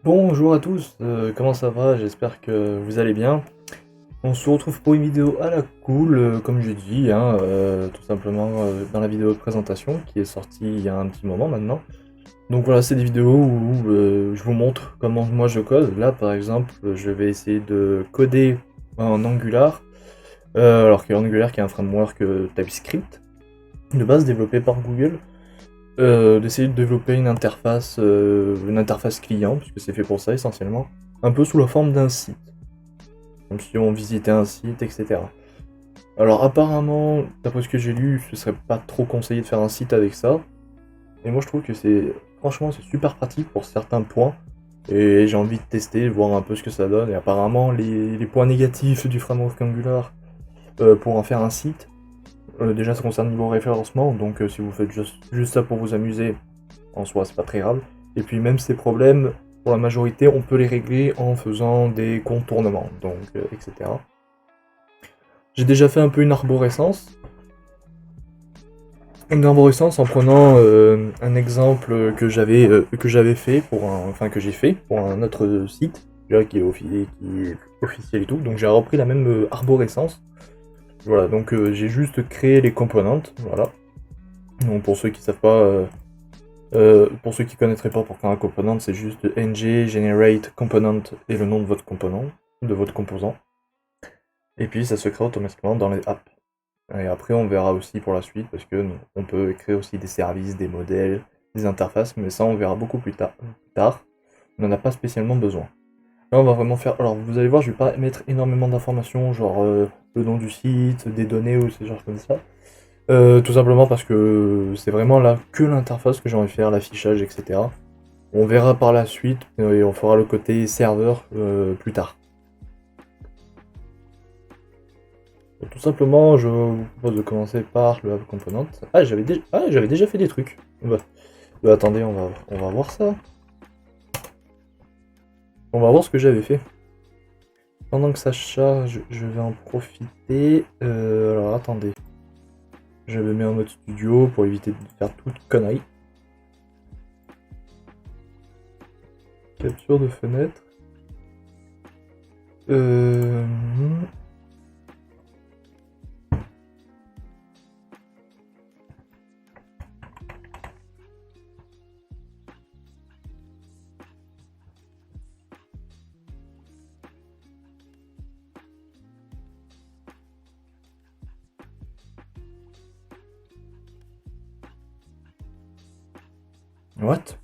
Bonjour à tous, comment ça va? J'espère que vous allez bien. On se retrouve pour une vidéo à la cool, comme je dis, hein, tout simplement dans la vidéo de présentation qui est sortie il y a un petit moment maintenant. Donc voilà, c'est des vidéos où je vous montre comment moi je code. Là par exemple, je vais essayer de coder en Angular, alors que Angular qui est un framework TypeScript, de base développé par Google. D'essayer de développer une interface client, puisque c'est fait pour ça essentiellement, un peu sous la forme d'un site, comme si on visitait un site, etc. Alors apparemment, d'après ce que j'ai lu, ce serait pas trop conseillé de faire un site avec ça, et moi je trouve que franchement c'est super pratique pour certains points, et j'ai envie de tester, voir un peu ce que ça donne, et apparemment les points négatifs du framework Angular pour en faire un site, déjà ça concerne niveau référencement, donc si vous faites juste ça pour vous amuser, en soi, c'est pas très grave. Et puis même ces problèmes, pour la majorité, on peut les régler en faisant des contournements, donc etc. J'ai déjà fait un peu une arborescence. Une arborescence en prenant un exemple que j'avais fait enfin que j'ai fait pour un autre site, là, qui est officiel et tout. Donc j'ai repris la même arborescence. Voilà, donc j'ai juste créé les componentes, voilà. Donc pour ceux qui savent pas, pour ceux qui connaîtraient pas pour faire un component, c'est juste ng generate component et le nom de votre composant. Et puis ça se crée automatiquement dans les apps. Et après on verra aussi pour la suite parce que on peut créer aussi des services, des modèles, des interfaces, mais ça on verra beaucoup plus tard. On n'en a pas spécialement besoin. Là on va vraiment faire. Alors vous allez voir, je vais pas mettre énormément d'informations, genre le nom du site, des données ou ces genres comme ça. Tout simplement parce que c'est vraiment là que l'interface que j'ai envie de faire, l'affichage, etc. On verra par la suite et on fera le côté serveur plus tard. Donc, tout simplement, je vous propose de commencer par le app component. J'avais déjà fait des trucs. Attendez, on va voir ça. On va voir ce que j'avais fait. Pendant que ça charge, je vais en profiter. Alors attendez. Je me mets en mode studio pour éviter de faire toute connerie. Capture de fenêtre. Euh... What?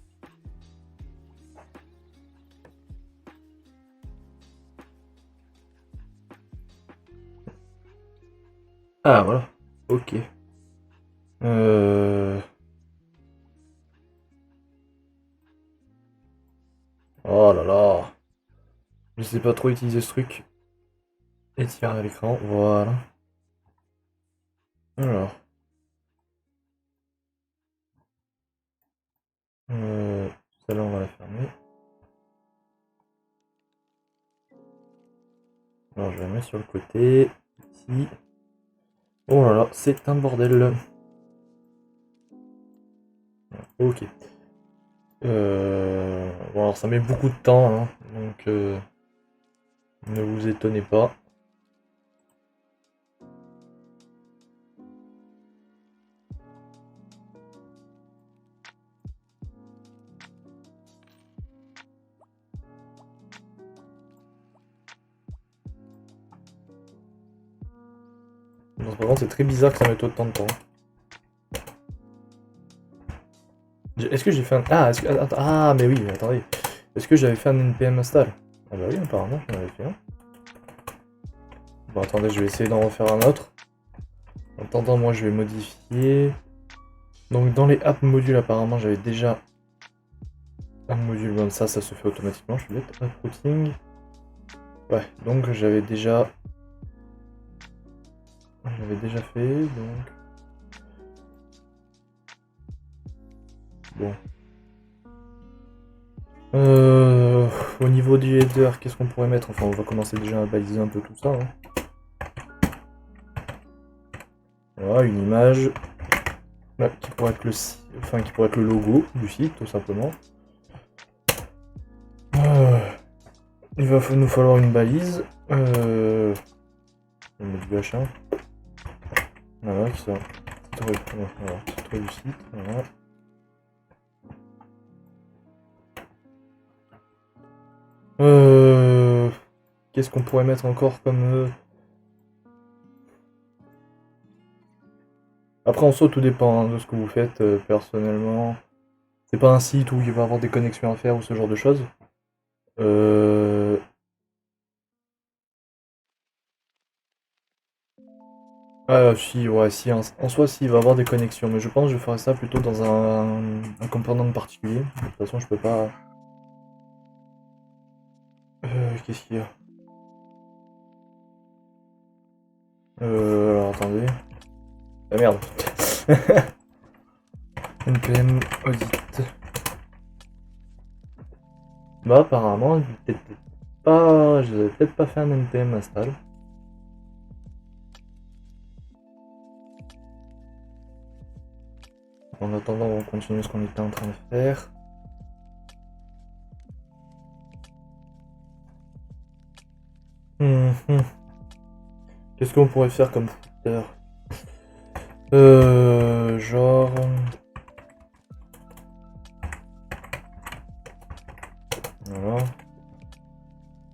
Ah voilà. Ok. Euh... Oh là là. Je sais pas trop utiliser ce truc. Étirer à l'écran, voilà. Alors. Euh, Celle-là, on va la fermer. Alors, je vais la mettre sur le côté. Ici. Oh là là, c'est un bordel. Ok. Bon, alors ça met beaucoup de temps, hein, donc ne vous étonnez pas. Bon, par contre, c'est très bizarre que ça mette autant de temps. Est-ce que j'ai fait un... mais oui, attendez. Est-ce que j'avais fait un npm install? Ah bah oui, apparemment, j'en avais fait un. Bon, attendez, je vais essayer d'en refaire un autre. En attendant, moi, je vais modifier. Donc, dans les app modules, apparemment, j'avais déjà un module comme ça se fait automatiquement. Je vais mettre app routing. Ouais, donc j'avais déjà fait, donc... Bon. Au niveau du header, qu'est-ce qu'on pourrait mettre? Enfin, on va commencer déjà à baliser un peu tout ça. Hein. Voilà, une image. Là, qui pourrait être qui pourrait être le logo du site, tout simplement. Il va nous falloir une balise. On va mettre du H1. Voilà, qui sort. Titre du site. Voilà. Qu'est-ce qu'on pourrait mettre encore comme... Après en soi tout dépend hein, de ce que vous faites personnellement. C'est pas un site où il va y avoir des connexions à faire ou ce genre de choses. Ah si, ouais, si, en soi si, il va y avoir des connexions, mais je pense que je ferai ça plutôt dans un component particulier. De toute façon je peux pas... Qu'est-ce qu'il y a? Alors attendez... Ah merde. NPM audit. Bah apparemment, je n'avais peut-être pas fait un NPM install. En attendant, on continue ce qu'on était en train de faire. Qu'est-ce qu'on pourrait faire comme footer? Genre... Voilà.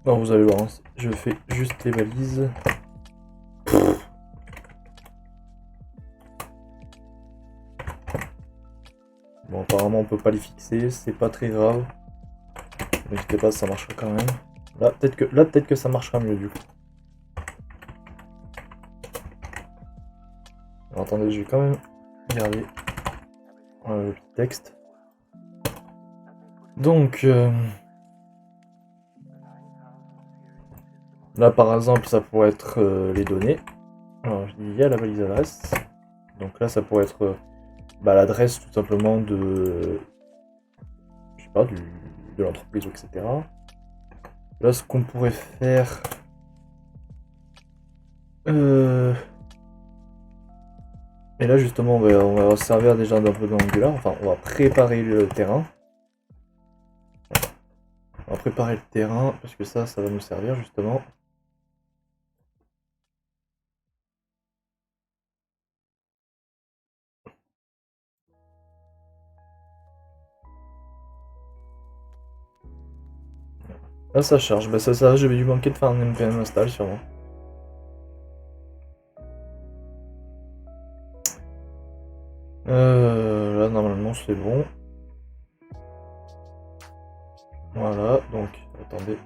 Alors vous allez voir, hein, je fais juste les balises. Bon, apparemment on peut pas les fixer, c'est pas très grave. Ne inquiétez pas, ça marchera quand même. Là, peut-être que ça marchera mieux du coup. Alors, attendez, je vais quand même regarder le petit texte. Donc, là par exemple, ça pourrait être les données. Alors, il y a la valise adresse. Donc là, ça pourrait être l'adresse tout simplement de, je sais pas, de l'entreprise, etc. Là, ce qu'on pourrait faire, et là justement, on va se servir déjà d'un peu d'Angular. Enfin, on va préparer le terrain. On va préparer le terrain parce que ça va nous servir justement. Là, ça charge. Bah, ça, j'avais dû manquer de faire un npm install sûrement. Là, normalement, c'est bon. Voilà, donc, attendez.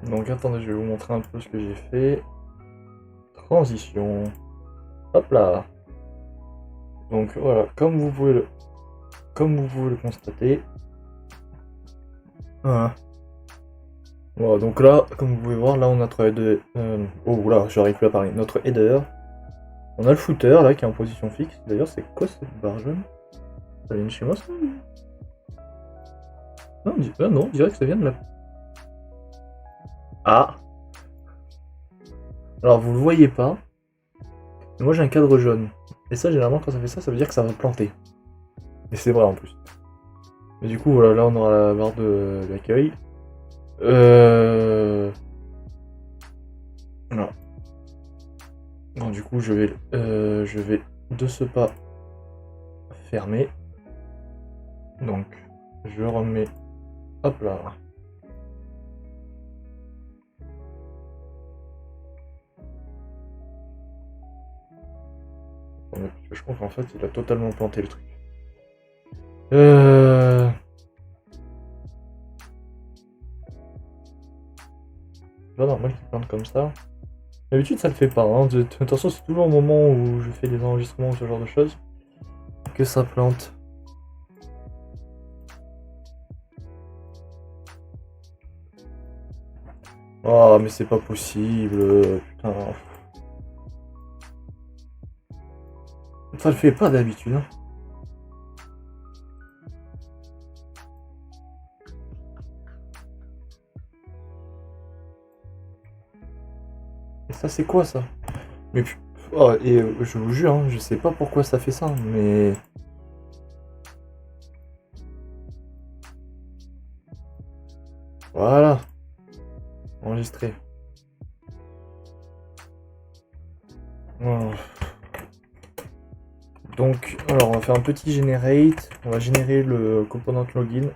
Donc, attendez, je vais vous montrer un peu ce que j'ai fait. Transition. Hop là. Donc, voilà, comme vous pouvez le constater. Voilà. Voilà, donc là, comme vous pouvez voir, là, on a notre header. Oh là, j'arrive plus à parler. Notre header. On a le footer, là, qui est en position fixe. D'ailleurs, c'est quoi cette barre jaune? Ça vient de chez moi, ça? Non, non, on dirait que ça vient de là. Ah! Alors, vous le voyez pas. Mais moi, j'ai un cadre jaune. Et ça, généralement, quand ça fait ça, ça veut dire que ça va planter. Et c'est vrai, en plus. Mais du coup, voilà, là, on aura la barre d'accueil. Voilà. Non, du coup, je vais de ce pas fermer. Donc, je remets. Hop là. Je crois qu'en fait, il a totalement planté le truc. C'est pas normal qu'il plante comme ça. D'habitude, ça le fait pas. Hein. De toute façon, c'est toujours au moment où je fais des enregistrements ou ce genre de choses que ça plante. Oh, mais c'est pas possible, putain. Ça le fait pas d'habitude, hein. Et ça, c'est quoi ça? Mais oh, et je vous jure, hein, je sais pas pourquoi ça fait ça, mais... Voilà, enregistré. Oh. Donc, alors on va faire un petit generate, on va générer le component login.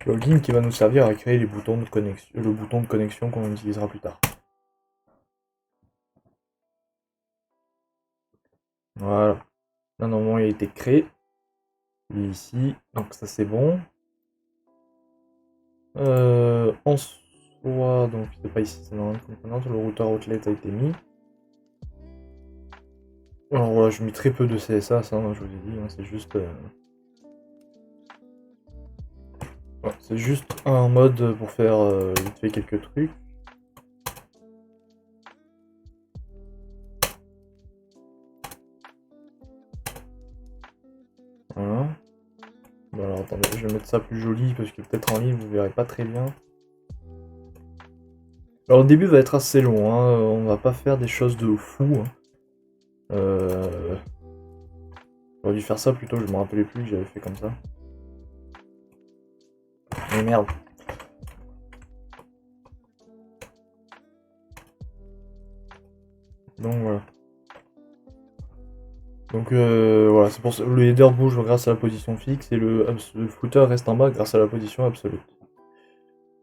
Login qui va nous servir à créer les boutons de connexion, le bouton de connexion qu'on utilisera plus tard. Voilà. Là, normalement, il a été créé. Il est ici, donc ça c'est bon. En soi, donc c'est pas ici, c'est dans la componente, le routeur outlet a été mis. Alors voilà, je mets très peu de CSA, ça, je vous ai dit, hein, c'est juste... ouais, c'est juste un mode pour faire vite fait quelques trucs. Voilà. Bon, alors attendez, je vais mettre ça plus joli parce que peut-être en ligne vous verrez pas très bien. Alors le début va être assez long, hein, on va pas faire des choses de fou. Hein. J'aurais dû faire ça plutôt, je me rappelais plus que j'avais fait comme ça. Mais merde. Donc voilà. Donc voilà, c'est pour ça le header bouge grâce à la position fixe et le footer reste en bas grâce à la position absolue.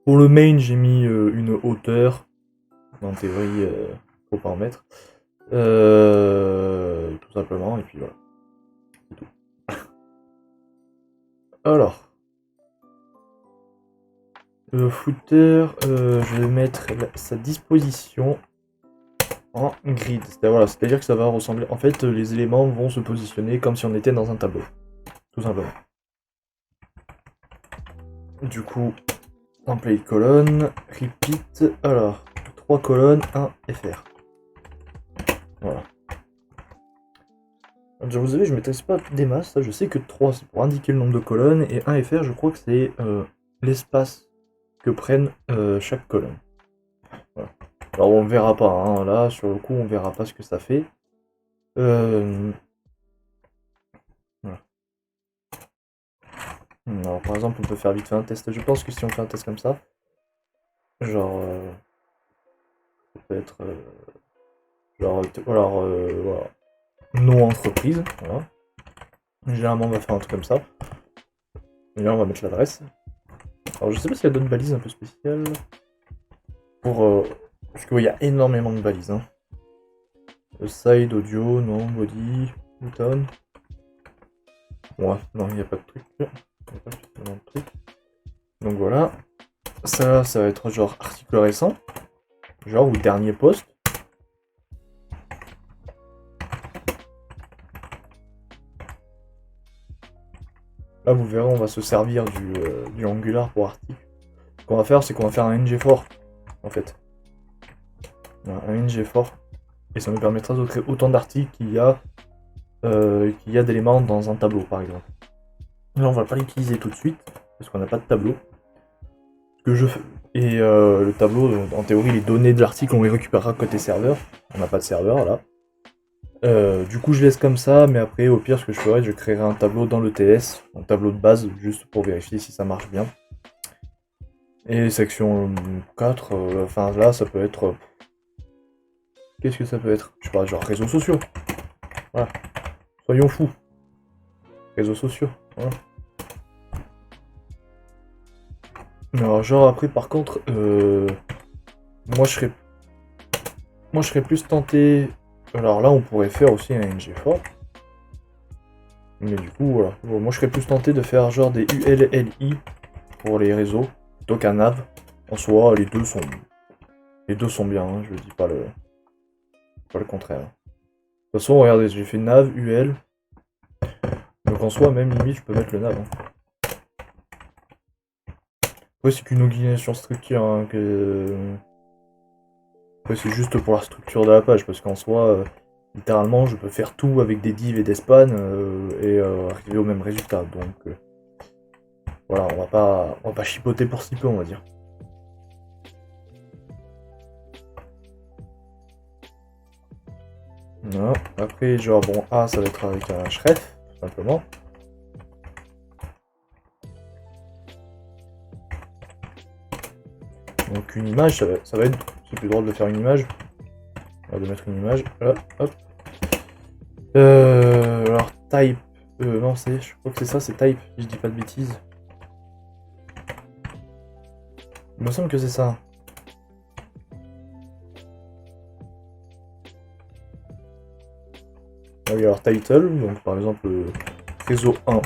Pour le main, j'ai mis une hauteur. En théorie, faut pas en mettre. Tout simplement, et puis voilà. C'est tout. Alors. Le footer, je vais mettre sa disposition en grid. C'est-à-dire que ça va ressembler... En fait, les éléments vont se positionner comme si on était dans un tableau. Tout simplement. Du coup, template colonne, repeat, alors, 3 colonnes, 1 FR. Voilà. Alors, vous savez, je ne maîtrise pas des masses, ça, je sais que 3 c'est pour indiquer le nombre de colonnes, et 1 FR, je crois que c'est l'espace que prennent chaque colonne. Voilà. Alors on verra pas, hein, là, sur le coup, on verra pas ce que ça fait. Voilà. Alors, par exemple, on peut faire vite fait un test. Je pense que si on fait un test comme ça, genre, ça peut être, genre, voilà, non entreprise, voilà. Généralement, on va faire un truc comme ça. Et là, on va mettre l'adresse. Alors, je sais pas s'il y a d'autres balises un peu spéciales. Pour, parce qu'il y a énormément de balises, hein. Side, audio, non, body, button. Ouais, non, il n'y a pas de truc. Il n'y a pas spécialement de truc. Donc voilà. Ça va être genre article récent. Genre, ou dernier post. Là, vous verrez, on va se servir du Angular pour article. Ce qu'on va faire, c'est qu'on va faire un ng-for, en fait. Voilà, un ng-for. Et ça nous permettra de créer autant d'articles qu'il y a, d'éléments dans un tableau, par exemple. Là, on va pas l'utiliser tout de suite, parce qu'on n'a pas de tableau. Et le tableau, en théorie, les données de l'article, on les récupérera côté serveur. On n'a pas de serveur, là. Du coup, je laisse comme ça, mais après, au pire, ce que je ferai, je créerai un tableau dans l'ETS, un tableau de base, juste pour vérifier si ça marche bien. Et section 4, enfin là, ça peut être... qu'est-ce que ça peut être? Je sais pas, genre réseaux sociaux. Voilà. Soyons fous. Réseaux sociaux, voilà. Alors, genre après, par contre, moi, je serais plus tenté... Alors là, on pourrait faire aussi un ng-for. Mais du coup, voilà. Bon, moi, je serais plus tenté de faire genre des ULLI pour les réseaux, plutôt qu'un nav. En soi, les deux sont bien, hein, je dis pas le contraire. De toute façon, regardez, j'ai fait nav, UL. Donc en soi, même limite, je peux mettre le nav. Hein. Ouais, c'est qu'une organisation structure, hein, que... Ouais, c'est juste pour la structure de la page, parce qu'en soi, littéralement, je peux faire tout avec des divs et des spans, et arriver au même résultat, donc... voilà, on va pas chipoter pour si peu, on va dire. Voilà. Après, genre, bon, A, ça va être avec un href, tout simplement. Donc une image, ça va être... C'est plus drôle de faire une image. On va de mettre une image, là, hop. Alors, type... non, je crois que c'est ça, c'est type, si je dis pas de bêtises. Il me semble que c'est ça. Ah oui, alors title, donc par exemple réseau 1.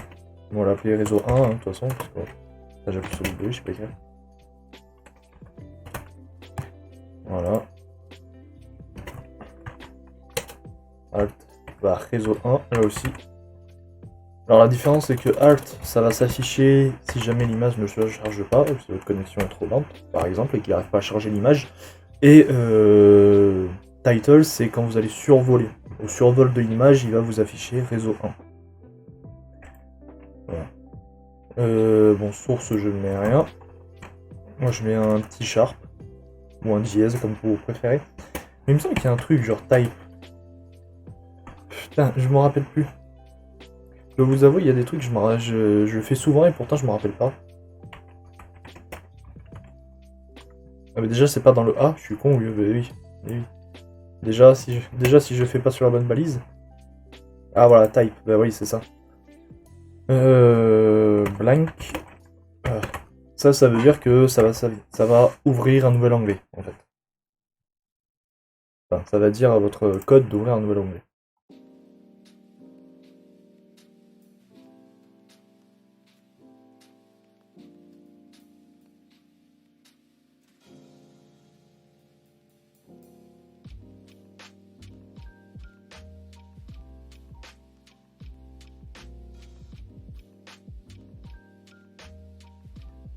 On va l'appeler réseau 1, hein, de toute façon, parce que là j'appuie sur le W, je sais pas écrire. Voilà. Alt, bah réseau 1, là aussi. Alors la différence c'est que Alt, ça va s'afficher si jamais l'image ne se charge pas, parce que votre connexion est trop lente, par exemple, et qu'il n'arrive pas à charger l'image. Et Title, c'est quand vous allez survoler. Au survol de l'image, il va vous afficher réseau 1. Voilà. Bon, source, je ne mets rien. Moi, je mets un petit sharp. Ou un dièse, comme vous préférez. Mais il me semble qu'il y a un truc genre type. Putain, je m'en rappelle plus. Je vous avoue, il y a des trucs, je le fais souvent et pourtant je me rappelle pas. Ah, mais déjà, c'est pas dans le A, je suis con, oui. Oui. Déjà, si je fais pas sur la bonne balise. Ah voilà, type, bah oui, c'est ça. Blank. Ah. Ça veut dire que ça va ouvrir un nouvel onglet, en fait. Enfin, ça va dire à votre code d'ouvrir un nouvel onglet.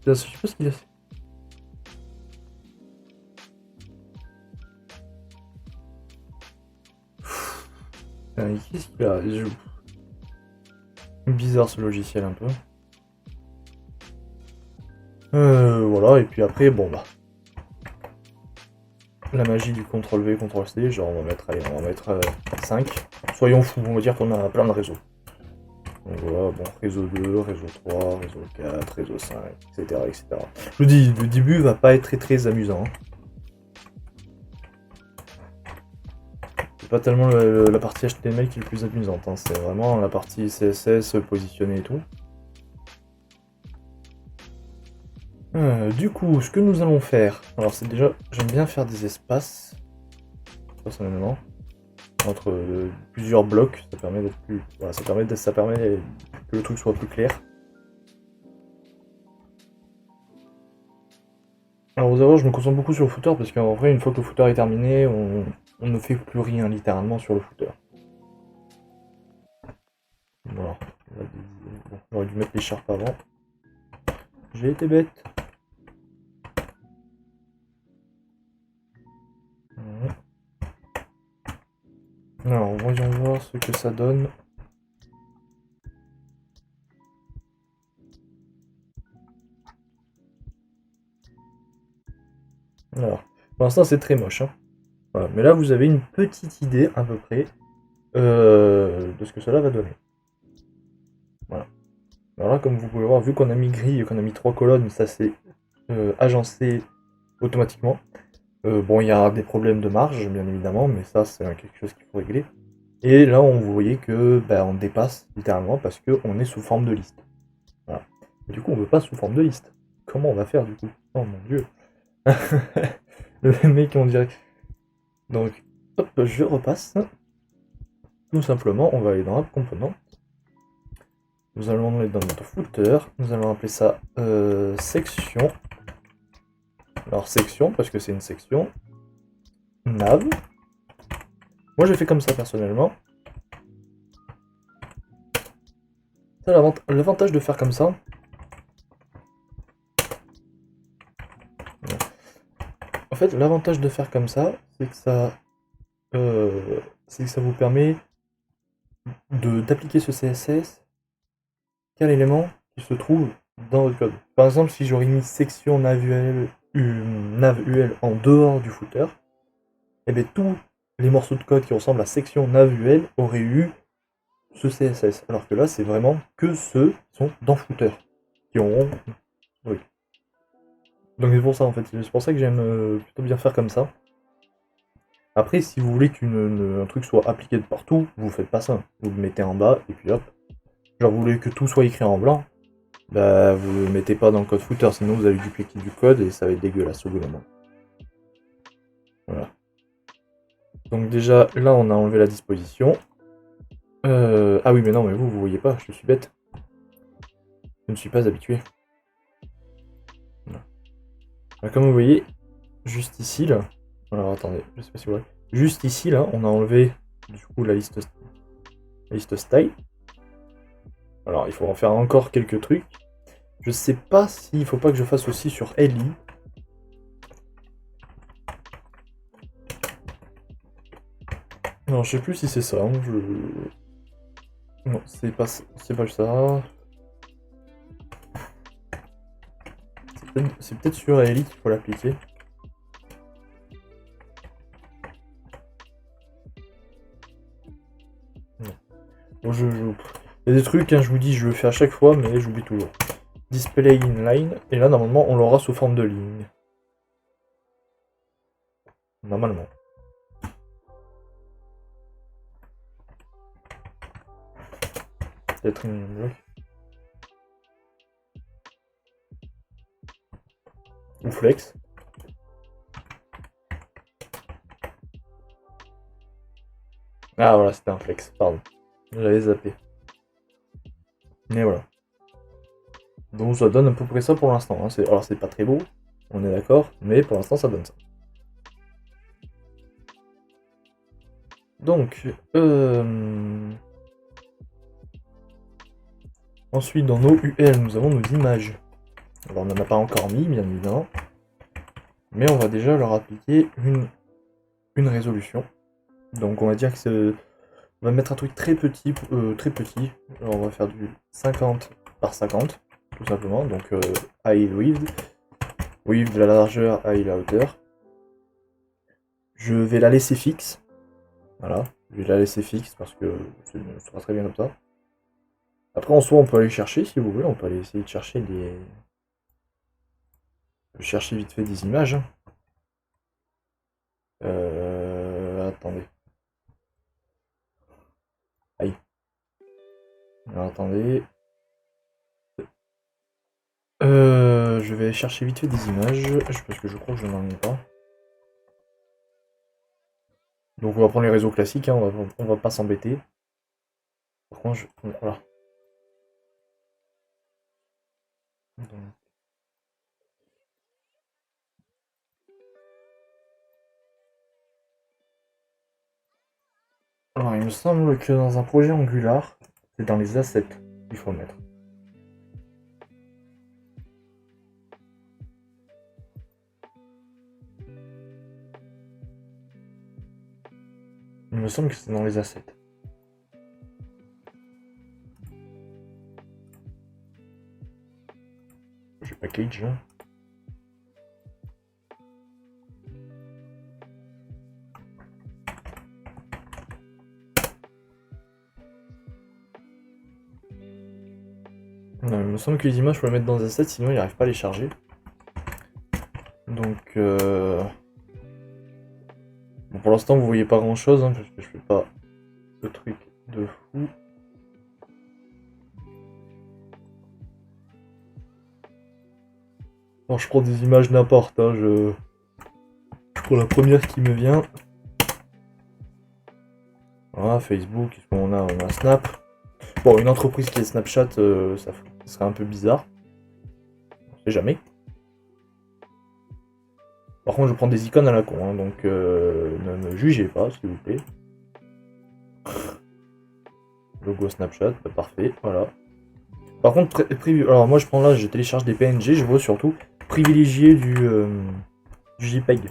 Je sais pas ce qu'il a fait. Qu'est-ce qu'il a? Bizarre ce logiciel un peu. Voilà, et puis après, bon bah. La magie du CTRL-V, CTRL-C, genre on va mettre, allez, on va mettre 5. Soyons fous, on va dire qu'on a plein de réseaux. Donc voilà, bon, réseau 2, réseau 3, réseau 4, réseau 5, etc. etc. Je vous dis, le début va pas être très amusant. Hein. C'est pas tellement la partie HTML qui est le plus amusante, hein. C'est vraiment la partie CSS, positionner et tout. Du coup, ce que nous allons faire, alors c'est déjà, j'aime bien faire des espaces, personnellement, entre plusieurs blocs, ça permet d'être plus, voilà, ça permet que le truc soit plus clair. Alors vous allez je me concentre beaucoup sur le footer parce qu'en vrai, une fois que le footer est terminé, on ne fait plus rien littéralement sur le footer. Voilà. Bon, j'aurais dû mettre les sharps avant. J'ai été bête. Alors, voyons voir ce que ça donne. Alors, pour l'instant, c'est très moche. Hein. Voilà. Mais là, vous avez une petite idée, à peu près, de ce que cela va donner. Voilà. Alors là, comme vous pouvez voir, vu qu'on a mis gris et qu'on a mis 3 colonnes, ça s'est agencé automatiquement. Bon, il y a des problèmes de marge, bien évidemment, mais ça, c'est quelque chose qu'il faut régler. Et là, vous voyez que on dépasse littéralement parce qu'on est sous forme de liste. Voilà. Et du coup, on veut pas sous forme de liste. Comment on va faire du coup? Oh mon dieu. Le mec, on dirait. Donc, hop, je repasse. Tout simplement, on va aller dans App Component. Nous allons aller dans notre footer. Nous allons appeler ça section. Alors, section, parce que c'est une section. Nav. Moi, j'ai fait comme ça personnellement. L'avantage de faire comme ça, fait, l'avantage de faire comme ça, c'est que ça vous permet d'appliquer ce CSS qu'à l'élément qui se trouve dans votre code. Par exemple, si j'aurais mis section nav UL en dehors du footer, et bien tous les morceaux de code qui ressemblent à section nav UL auraient eu ce CSS. Alors que là, c'est vraiment que ceux qui sont dans footer qui auront. Oui. Donc c'est pour ça en fait. C'est pour ça que j'aime plutôt bien faire comme ça. Après, si vous voulez qu'un truc soit appliqué de partout, vous faites pas ça. Vous le mettez en bas et puis hop. Genre vous voulez que tout soit écrit en blanc, bah vous le mettez pas dans le code footer, sinon vous allez dupliquer du code et ça va être dégueulasse au bout d'un moment. Voilà. Donc déjà là on a enlevé la disposition. Ah oui mais non mais vous voyez pas, je suis bête. Je ne suis pas habitué. Voilà. Alors, comme vous voyez, juste ici là. Alors attendez, je sais pas si vous voyez. Juste ici là, on a enlevé du coup la liste style. Alors il faut en faire encore quelques trucs. Je sais pas s'il faut pas que je fasse aussi sur LI. Non, je sais plus si c'est ça. Hein, non, c'est pas ça. C'est peut-être sur LI qu'il faut l'appliquer. Bon, il y a des trucs, hein, je vous dis, je le fais à chaque fois, mais j'oublie toujours. Display inline, et là, normalement, on l'aura sous forme de ligne. Normalement. Peut-être une bloc. Ou flex. Ah voilà, c'était un flex, pardon. J'avais zappé. Mais voilà. Donc ça donne à peu près ça pour l'instant. Hein. Alors c'est pas très beau, on est d'accord, mais pour l'instant ça donne ça. Donc, ensuite dans nos UL, nous avons nos images. Alors on n'en a pas encore mis, bien évidemment. Mais on va déjà leur appliquer une résolution. Donc on va dire que on va mettre un truc très petit, Alors on va faire du 50 par 50, tout simplement. Donc height width, la largeur, height la hauteur. Je vais la laisser fixe. Voilà, je vais la laisser fixe parce que ça sera très bien comme ça. Après en soi on peut aller chercher si vous voulez, on peut aller essayer de chercher chercher vite fait des images. Attendez. Aïe. Alors attendez. Je vais chercher vite fait des images, parce que je crois que je n'en ai pas. Donc on va prendre les réseaux classiques, hein, on va pas s'embêter. Par contre, voilà. Donc. Alors il me semble que dans un projet Angular, c'est dans les assets qu'il faut mettre. Il me semble que c'est dans les assets. J'ai package. Non, il me semble que les images, faut les mettre dans les assets, sinon il n'arrive pas à les charger. Donc, bon, pour l'instant, vous voyez pas grand chose, hein, parce que je fais pas de truc de fou. Bon, je prends des images n'importe, hein, je prends la première qui me vient. Voilà, Facebook, on a Snap. Bon, une entreprise qui est Snapchat, ça serait un peu bizarre. On sait jamais. Par contre, je prends des icônes à la con, hein, donc ne me jugez pas, s'il vous plaît. Logo Snapchat, bah, parfait, voilà. Par contre, alors moi je prends là, je télécharge des PNG, je veux surtout privilégier du JPEG.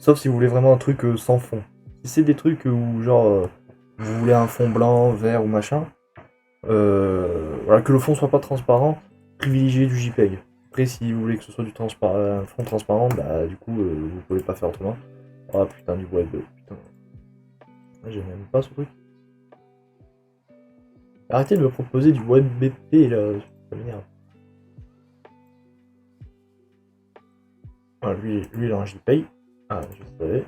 Sauf si vous voulez vraiment un truc sans fond. Si c'est des trucs où genre vous voulez un fond blanc, vert ou machin, voilà, que le fond soit pas transparent, privilégiez du JPEG. Après si vous voulez que ce soit un fond transparent, bah du coup vous pouvez pas faire autrement. Ah putain du web, putain. J'aime même pas ce truc. Arrêtez de me proposer du WebBP là, ça m'énerve. Ah, lui il a un JPEG. Ah, je savais.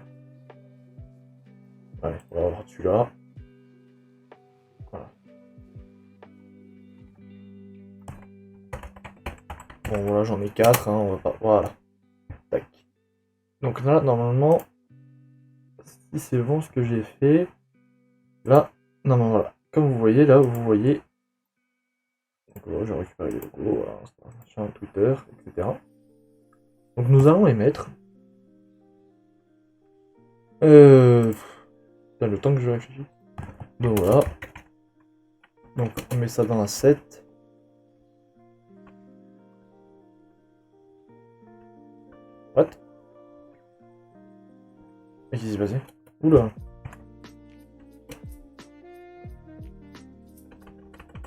Allez, on va voir celui-là. Voilà. Bon, voilà, j'en ai 4, hein, on va pas. Voilà. Tac. Donc là, normalement, si c'est bon ce que j'ai fait, là, non, mais voilà. Comme vous voyez, là, vous voyez. Donc voilà, j'ai récupéré les logos, voilà, Instagram, Twitter, etc. Donc nous allons les mettre. Putain, le temps que je réfléchis. Donc voilà. Donc on met ça dans un set. What? Qu'est-ce qui s'est passé? Oula.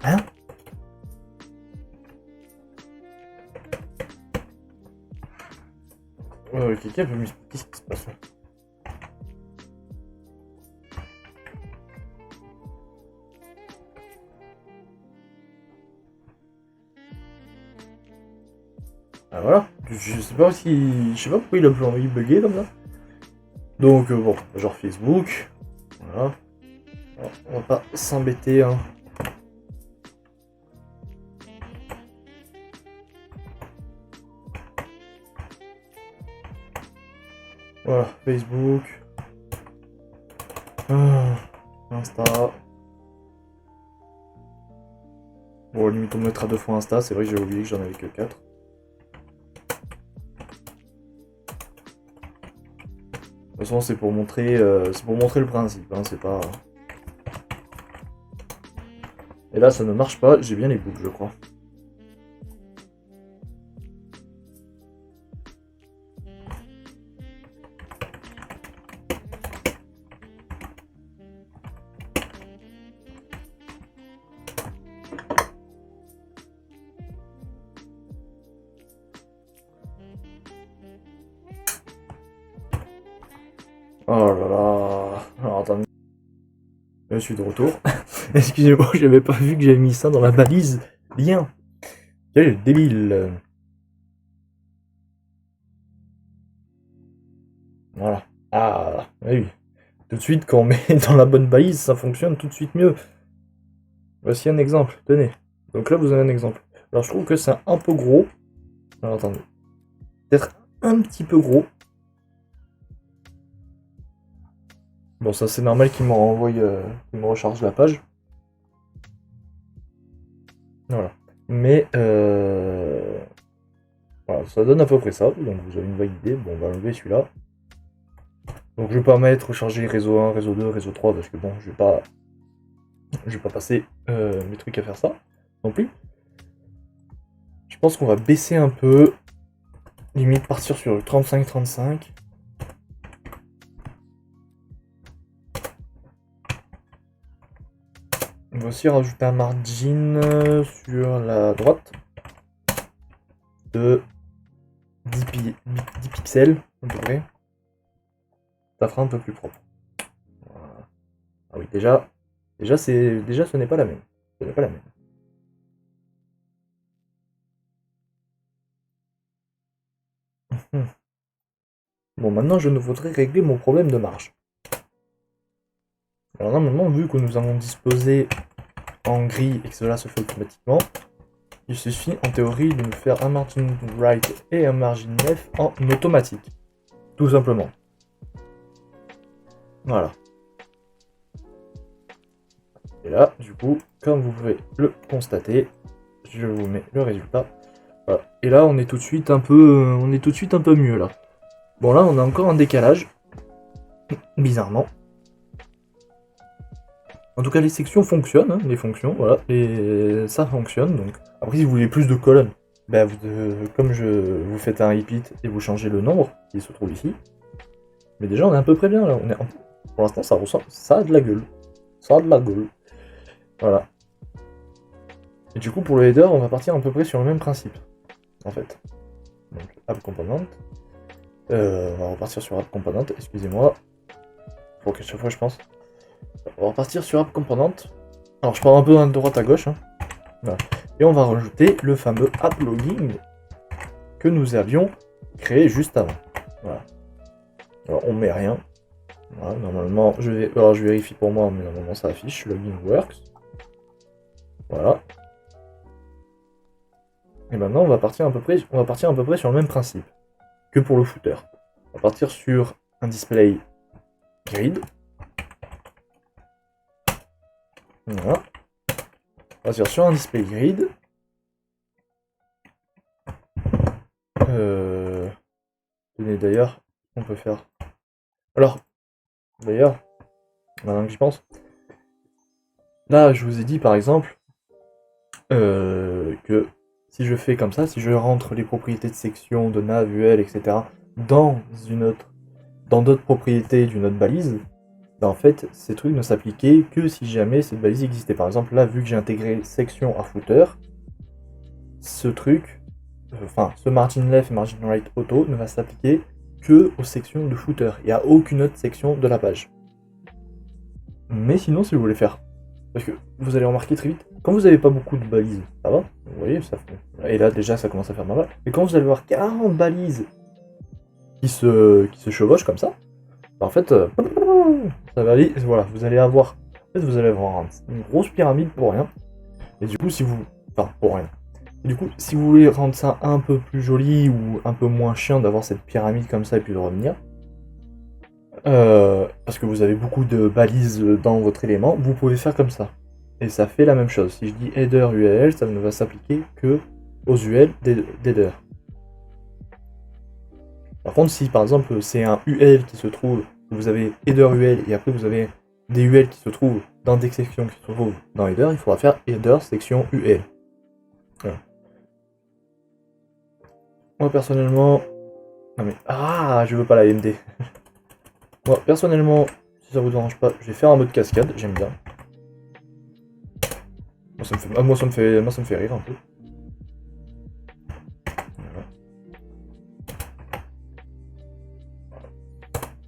Hein? Quelqu'un peut m'expliquer ce qui se passe là? Ah voilà, je sais pas si. Je sais pas pourquoi il a plus envie de bugger comme ça. Donc bon, genre Facebook. Voilà. Alors, on va pas s'embêter hein. Voilà, Facebook. Insta. Bon, limite on mettra 2 fois Insta, c'est vrai que j'ai oublié que j'en avais que 4. De toute façon, c'est pour montrer le principe, hein, c'est pas. Et là, ça ne marche pas, j'ai bien les boucles, je crois. Oh là là. Alors attendez. Je suis de retour. Excusez-moi, j'avais pas vu que j'avais mis ça dans la balise. Lien. Quel débile. Voilà. Ah, oui. Tout de suite, quand on met dans la bonne balise, ça fonctionne tout de suite mieux. Voici un exemple. Tenez. Donc là, vous avez un exemple. Alors, je trouve que c'est un peu gros. Alors, attendez. Peut-être un petit peu gros. Bon, ça, c'est normal qu'il me renvoie, qu'il me recharge la page. Voilà. Mais, voilà, ça donne à peu près ça. Donc, vous avez une vague idée. Bon, on va enlever celui-là. Donc, je vais pas mettre recharger réseau 1, réseau 2, réseau 3, parce que bon, je vais pas passer mes trucs à faire ça, non plus. Je pense qu'on va baisser un peu. Limite partir sur le 35-35. On va aussi rajouter un margin sur la droite de 10 pixels à peu près. Ça fera un peu plus propre. Voilà. Ah oui, déjà ce n'est pas la même. Ce n'est pas la même. Bon, maintenant je ne voudrais régler mon problème de marge. Alors normalement, vu que nous avons disposé en gris et que cela se fait automatiquement, il suffit en théorie de nous faire un margin right et un margin left en automatique. Tout simplement. Voilà. Et là, du coup, comme vous pouvez le constater, je vous mets le résultat. Voilà. Et là, on est tout de suite un peu mieux là. Bon là, on a encore un décalage, bizarrement. En tout cas, les sections fonctionnent, hein, les fonctions, voilà, et ça fonctionne. Donc après, si vous voulez plus de colonnes, ben comme vous faites un repeat et vous changez le nombre qui se trouve ici. Mais déjà, on est à peu près bien là. Pour l'instant, ça ressemble. Ça a de la gueule. Ça a de la gueule. Voilà. Et du coup, pour le header, on va partir à peu près sur le même principe. En fait. Donc, app component. On va repartir sur app component, excusez-moi. Pour que chaque fois, je pense. On va repartir sur app component. Alors, je pars un peu de droite à gauche. Hein. Voilà. Et on va rajouter le fameux app logging que nous avions créé juste avant. Voilà. Alors, on met rien. Voilà, normalement, alors, je vérifie pour moi, mais normalement, ça affiche. Login works. Voilà. Et maintenant, on va partir à peu près sur le même principe que pour le footer. On va partir sur un display grid. Voilà. On va partir sur un display grid. D'ailleurs, on peut faire. Alors, d'ailleurs, maintenant que j'y pense, là, je vous ai dit par exemple que si je fais comme ça, si je rentre les propriétés de section, de nav, UL, etc. dans d'autres propriétés d'une autre balise, ben en fait, ces trucs ne s'appliquaient que si jamais cette balise existait. Par exemple, là, vu que j'ai intégré section à footer, ce truc, ce margin left et margin right auto ne va s'appliquer que aux sections de footer et à aucune autre section de la page. Mais sinon, si vous voulez faire, parce que vous allez remarquer très vite, quand vous n'avez pas beaucoup de balises, ça va, vous voyez, ça fait... Et là, déjà, ça commence à faire mal. Et quand vous allez avoir 40 balises qui se chevauchent comme ça, ben en fait, ça va aller, voilà, vous allez avoir une grosse pyramide pour rien. Et du coup, si vous... Enfin, pour rien. Et du coup, si vous voulez rendre ça un peu plus joli ou un peu moins chiant d'avoir cette pyramide comme ça et puis de revenir, parce que vous avez beaucoup de balises dans votre élément, vous pouvez faire comme ça. Et ça fait la même chose. Si je dis header UL, ça ne va s'appliquer que aux UL d'header. Par contre, si par exemple c'est un UL qui se trouve, vous avez header UL et après vous avez des UL qui se trouvent dans des sections qui se trouvent dans header, il faudra faire header section UL. Voilà. Moi personnellement... Non mais... Ah, je veux pas la MD. Moi personnellement, si ça vous dérange pas, je vais faire en mode cascade, j'aime bien. Moi ça me fait rire un peu. Voilà.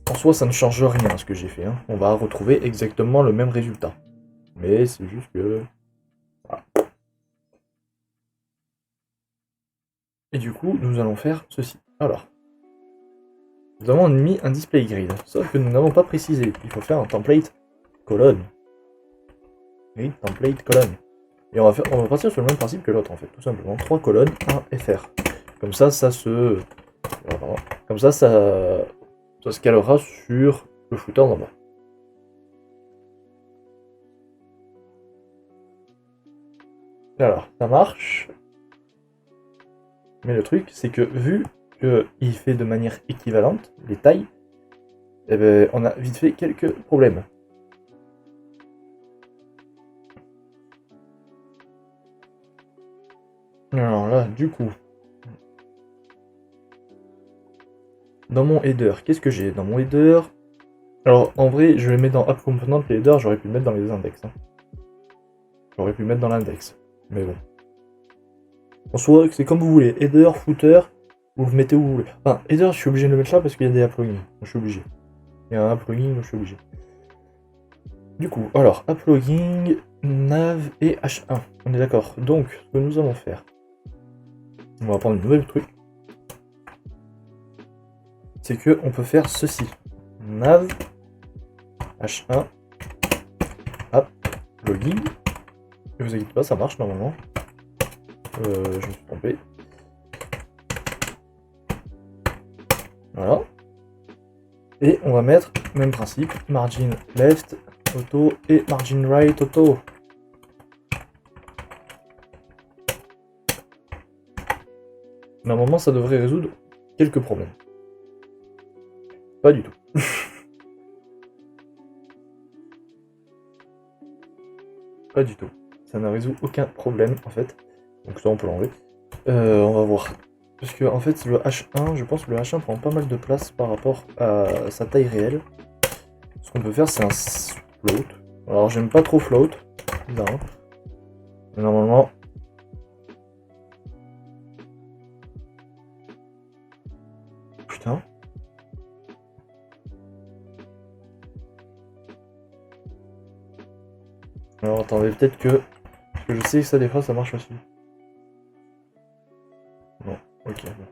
En soi, ça ne change rien ce que j'ai fait. Hein. On va retrouver exactement le même résultat. Mais c'est juste que... Voilà. Et du coup, nous allons faire ceci. Alors, nous avons mis un display grid, sauf que nous n'avons pas précisé. Il faut faire un template colonne. Oui, template colonne. Et on va partir sur le même principe que l'autre en fait, tout simplement. 3 colonnes, 1 FR. Comme ça, ça se... Voilà. Comme ça se calera sur le footer d'en bas. Alors, ça marche. Mais le truc, c'est que vu qu'il fait de manière équivalente les tailles, eh ben, on a vite fait quelques problèmes. Alors là, du coup, dans mon header, qu'est-ce que j'ai dans mon header? Alors en vrai, je vais le mettre dans app component, les headers, j'aurais pu le mettre dans les index. Hein. J'aurais pu le mettre dans l'index, mais bon. En soi, c'est comme vous voulez, header, footer, vous le mettez où vous voulez. Enfin, header, je suis obligé de le mettre là parce qu'il y a des app plugins, je suis obligé. Il y a un app plugin, je suis obligé. Du coup, alors, app logging, nav et H1. On est d'accord. Donc, ce que nous allons faire, on va prendre une nouvelle truc. C'est que on peut faire ceci. Nav, H1, app, logging. Ne vous inquiétez pas, ça marche normalement. Je me suis trompé. Voilà. Et on va mettre, même principe, margin left, auto et margin right, auto. Normalement, ça devrait résoudre quelques problèmes. Pas du tout. Pas du tout. Ça ne résout aucun problème, en fait. Donc ça, on peut l'enlever. On va voir. Parce que en fait le H1, je pense que le H1 prend pas mal de place par rapport à sa taille réelle. Ce qu'on peut faire c'est un float. Alors j'aime pas trop float, bizarrement. Mais normalement. Putain. Alors attendez, peut-être que. Parce que je sais que ça des fois ça marche aussi. Non, ok, bon.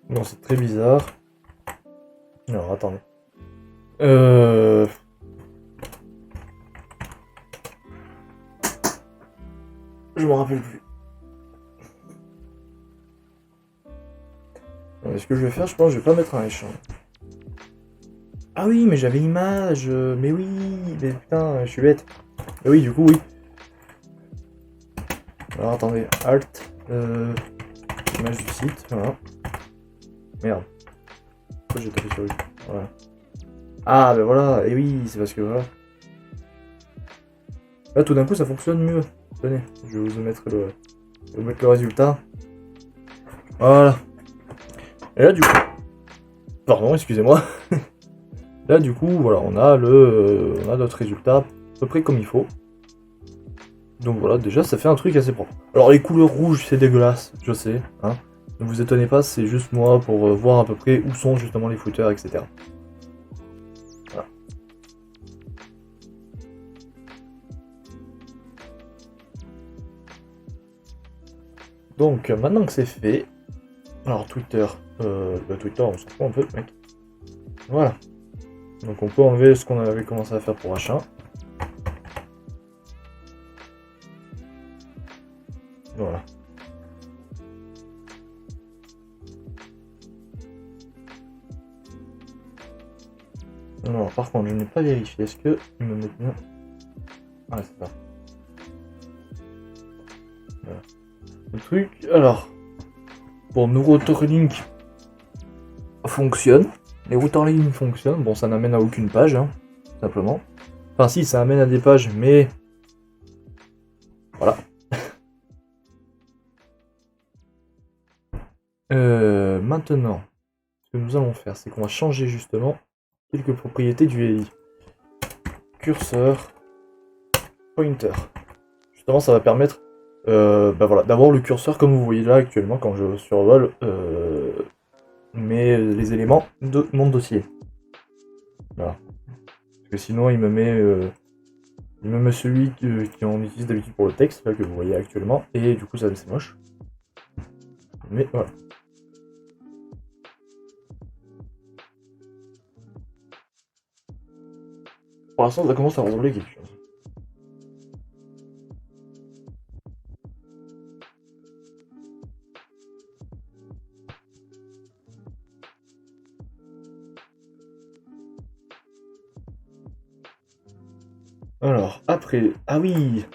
Non, c'est très bizarre. Alors attendez. Je me rappelle plus. Ce que je vais faire, je pense que je vais pas mettre un échange. Ah oui, mais j'avais image. Mais oui, mais putain, je suis bête. Mais oui, du coup, oui. Alors attendez, Alt, image du site, voilà. Merde. Pourquoi j'ai tapé sur lui? Voilà. Ah, ben voilà, et oui, c'est parce que voilà. Là, tout d'un coup, ça fonctionne mieux. Tenez, je vais vous mettre le résultat. Voilà. Et là, du coup. Pardon, excusez-moi. Là, du coup, voilà, on a notre résultat à peu près comme il faut. Donc voilà, déjà, ça fait un truc assez propre. Alors, les couleurs rouges, c'est dégueulasse, je sais, hein. Ne vous étonnez pas, c'est juste moi pour voir à peu près où sont justement les footers, etc. Voilà. Donc, maintenant que c'est fait, alors Twitter, Twitter, on s'en fout un peu, mec. Voilà. Donc on peut enlever ce qu'on avait commencé à faire pour H1. Voilà. Alors par contre, je n'ai pas vérifié. Est-ce que il me met bien? Ah, c'est ça. Voilà. Le truc, alors, bon, nos routerlinks fonctionnent. Les routerlinks fonctionnent. Bon, ça n'amène à aucune page, hein, simplement. Enfin, si, ça amène à des pages, mais voilà. Maintenant, ce que nous allons faire, c'est qu'on va changer justement quelques propriétés du LI. Curseur, pointer. Justement, ça va permettre voilà, d'avoir le curseur comme vous voyez là actuellement quand je survole les éléments de mon dossier. Voilà. Parce que sinon, il me met celui qu'on utilise d'habitude pour le texte, là, que vous voyez actuellement, et du coup, ça c'est moche. Mais voilà. Pour l'instant, ça commence à ressembler quelque chose. Alors, après... Ah oui!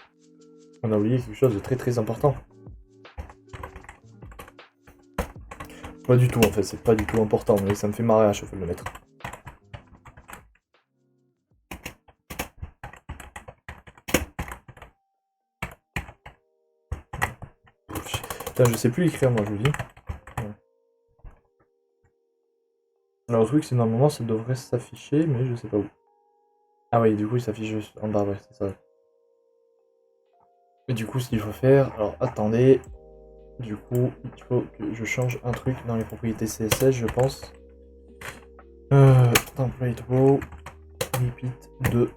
On a oublié quelque chose de très très important. Pas du tout, en fait, c'est pas du tout important, mais ça me fait marrer à chaque fois de le mettre. Putain, je sais plus écrire, moi, je vous dis. Ouais. Alors, le truc, c'est normalement, ça devrait s'afficher, mais je sais pas où. Ah oui, du coup, il s'affiche juste en bas, ouais, c'est ça. Et du coup, ce qu'il faut faire... Alors, attendez... Du coup, il faut que je change un truc dans les propriétés CSS, je pense. Template row, repeat 2.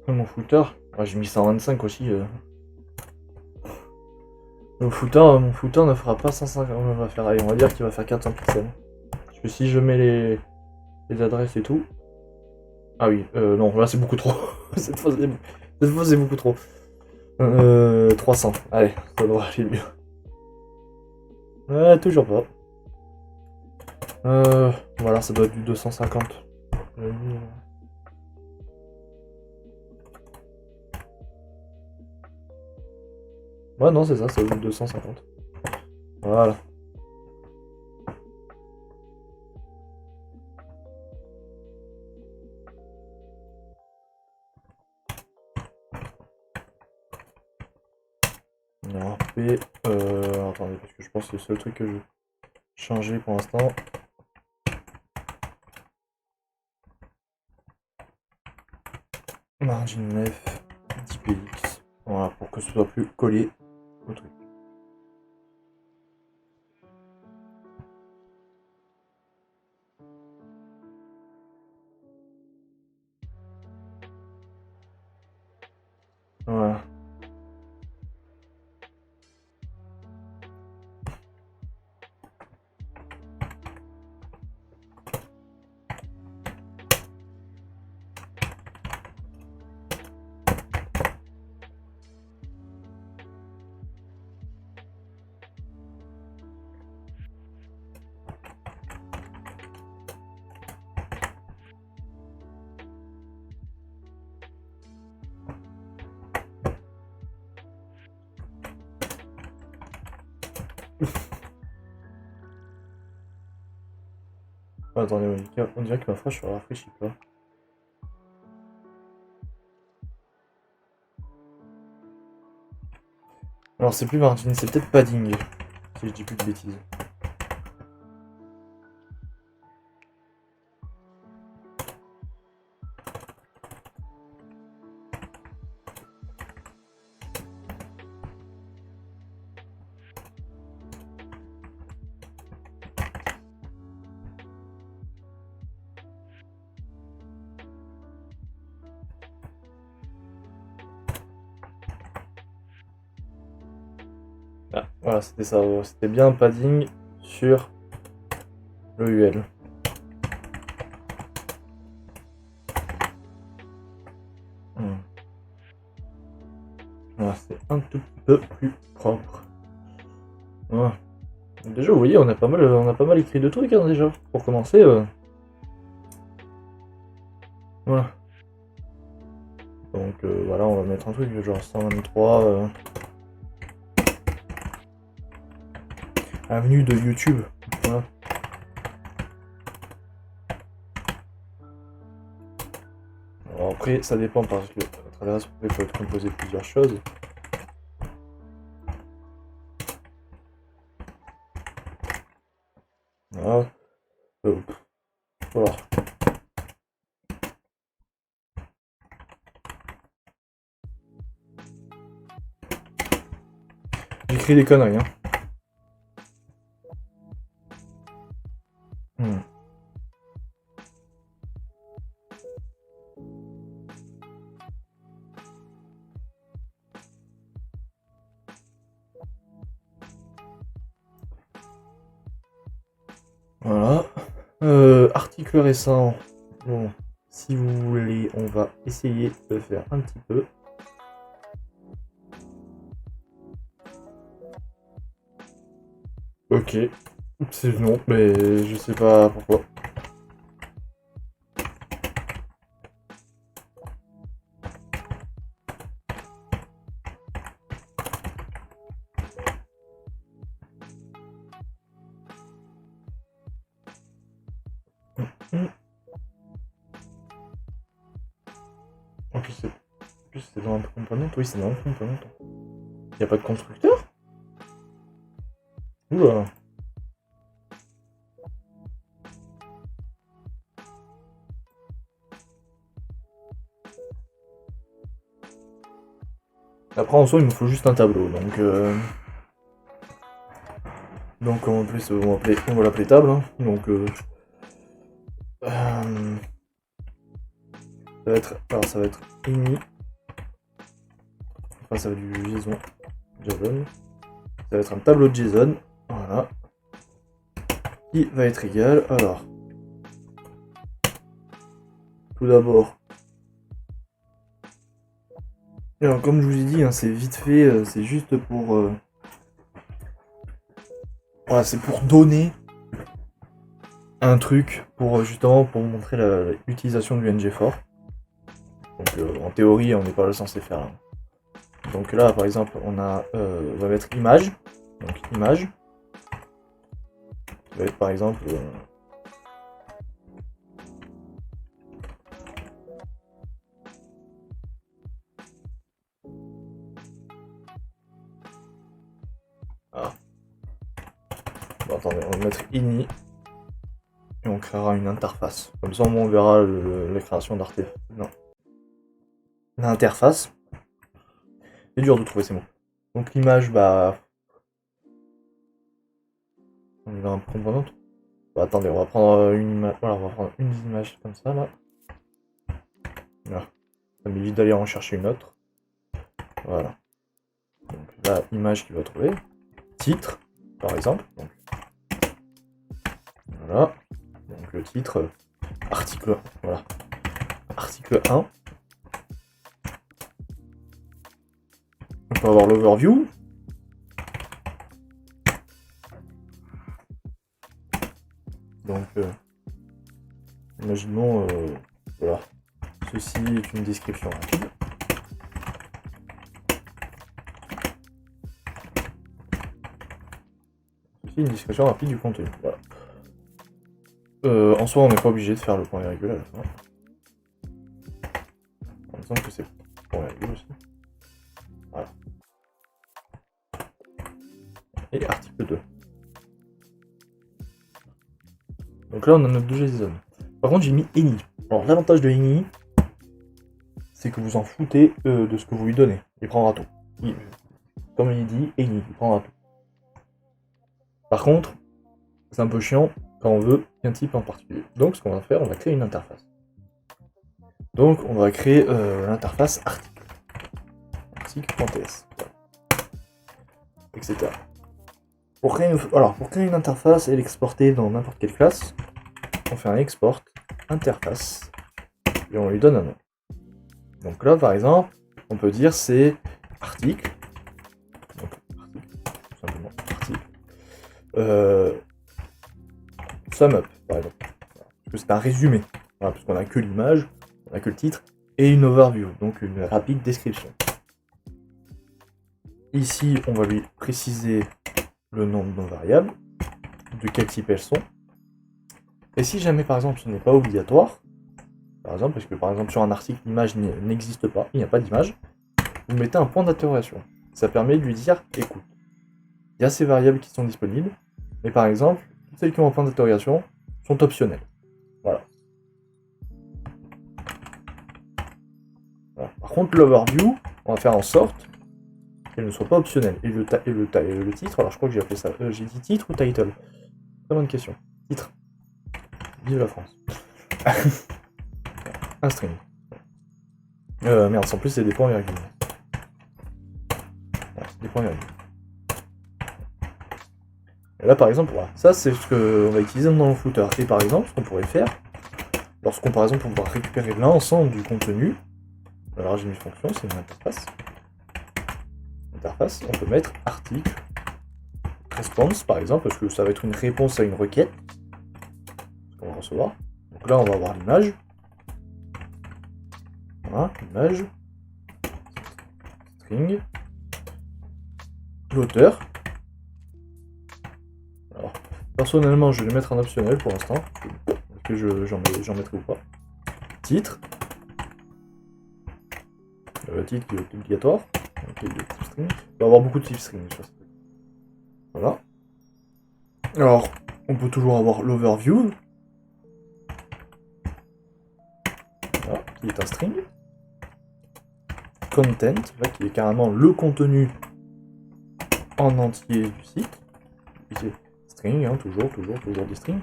Mon footer, ouais, j'ai mis 125 aussi. Mon footer ne fera pas 150, on va faire, allez, on va dire qu'il va faire 400 pixels. Parce que si je mets les adresses et tout, Ah oui, non, là c'est beaucoup trop. Cette fois, c'est beaucoup trop. 300. Allez, ça devrait aller mieux. Toujours pas. Voilà, ça doit être du 250. Ouais, non, c'est ça, c'est du 250. Voilà. Alors, P, attendez, parce que je pense que c'est le seul truc que je vais changer pour l'instant. Margin left, 10px. Voilà, pour que ce soit plus collé au truc. Voilà. Attendez, on dirait que ma phrase se rafraîchit pas. Alors c'est plus margin, c'est peut-être padding, si je dis plus de bêtises. Ah, voilà, c'était ça, c'était bien padding sur le UL. Voilà, c'est un tout petit peu plus propre. Voilà. Déjà, vous voyez, on a pas mal écrit de trucs hein, déjà. Pour commencer, voilà. Donc voilà, on va mettre un truc genre 123 avenue de YouTube. Voilà. Alors après, ça dépend parce que à travers ça, il faut être composé de plusieurs choses. Voilà. Voilà. J'écris des conneries, hein. Voilà. Article récent. Bon, si vous voulez, on va essayer de faire un petit peu. Ok. C'est non, mais je sais pas pourquoi. En plus, c'est dans un component. Oui, c'est dans un component. Y a pas de constructeur? Oula. Après, en soi, il nous faut juste un tableau. Donc en plus, on va l'appeler table. Hein. Donc, ça va être ini. Enfin, ça va du JSON. JSON. Ça va être un tableau de JSON. Voilà. Qui va être égal. Alors. tout d'abord. Alors, comme je vous ai dit, hein, c'est vite fait, c'est juste pour... Voilà, c'est pour donner un truc, pour justement pour vous montrer l'utilisation du NG4. Donc en théorie, on n'est pas censé faire là. Donc là, par exemple, on va mettre image. Donc image. Ça va être par exemple... Ah. Bon, attendez, on va mettre ini. Et on créera une interface. Comme ça, au moins, on verra la création d'artefacts. Non. L'interface. C'est dur de trouver ces mots. Donc l'image, bah... On va un composante. Bah, attendez, on va prendre une image. Voilà, on va prendre une image comme ça, là. Voilà. Ça m'évite d'aller en chercher une autre. Voilà. Donc là, image qu'il va trouver. Titre, par exemple. Donc, voilà. Donc le titre, article, voilà. Article 1. On peut avoir l'overview. Donc, imaginons, voilà. Ceci est une description rapide. Ceci est une description rapide du contenu. Voilà. En soi, on n'est pas obligé de faire le point virgule à la fin. Il me semble que c'est point virgule aussi. Voilà. Et article 2. Donc là, on a notre JSON. Par contre, j'ai mis any. Alors, l'avantage de any, c'est que vous en foutez de ce que vous lui donnez. Il prendra tout. Comme il dit, any, il prendra tout. Par contre, c'est un peu chiant quand on veut un type en particulier. Donc, ce qu'on va faire, on va créer une interface. Donc, on va créer l'interface article. Article.ts. Etc. Pour créer une interface et l'exporter dans n'importe quelle classe, on fait un export interface et on lui donne un nom. Donc là, par exemple, on peut dire c'est article. Donc, article, tout simplement article. Sum up, par exemple. Parce que c'est un résumé. Voilà, parce qu'on n'a que l'image, on n'a que le titre et une overview, donc une rapide description. Ici, on va lui préciser le nom de nos variables, de quel type elles sont. Et si jamais, par exemple, ce n'est pas obligatoire, par exemple, parce que par exemple sur un article, l'image n'existe pas, il n'y a pas d'image, vous mettez un point d'interrogation. Ça permet de lui dire, écoute, il y a ces variables qui sont disponibles, mais par exemple, toutes celles qui ont un point d'interrogation sont optionnelles. Voilà. Par contre, l'overview, on va faire en sorte qu'elle ne soit pas optionnelle. Et le titre, alors je crois que j'ai appelé ça, j'ai dit titre ou title? Très bonne question. Titre. Vive la France. Un string. Merde, en plus c'est des points virgules. Voilà, c'est des points virgules. Et là par exemple, voilà, ça c'est ce qu'on va utiliser dans le footer. Et par exemple, ce qu'on pourrait faire, lorsqu'on par exemple on va récupérer l'ensemble du contenu, alors j'ai mis fonction, c'est une interface. Interface, on peut mettre article response par exemple, parce que ça va être une réponse à une requête qu'on va recevoir. Donc là on va avoir l'image. Voilà, image, string, l'auteur. Alors, personnellement, je vais le mettre en optionnel pour l'instant, parce que j'en mettrai ou pas. Titre. Le titre qui est obligatoire. Okay, string. Il va y avoir beaucoup de types string. Voilà. Alors, on peut toujours avoir l'overview. Voilà, qui est un string. Content, là, qui est carrément le contenu en entier du site. Ici, string, hein, toujours des strings.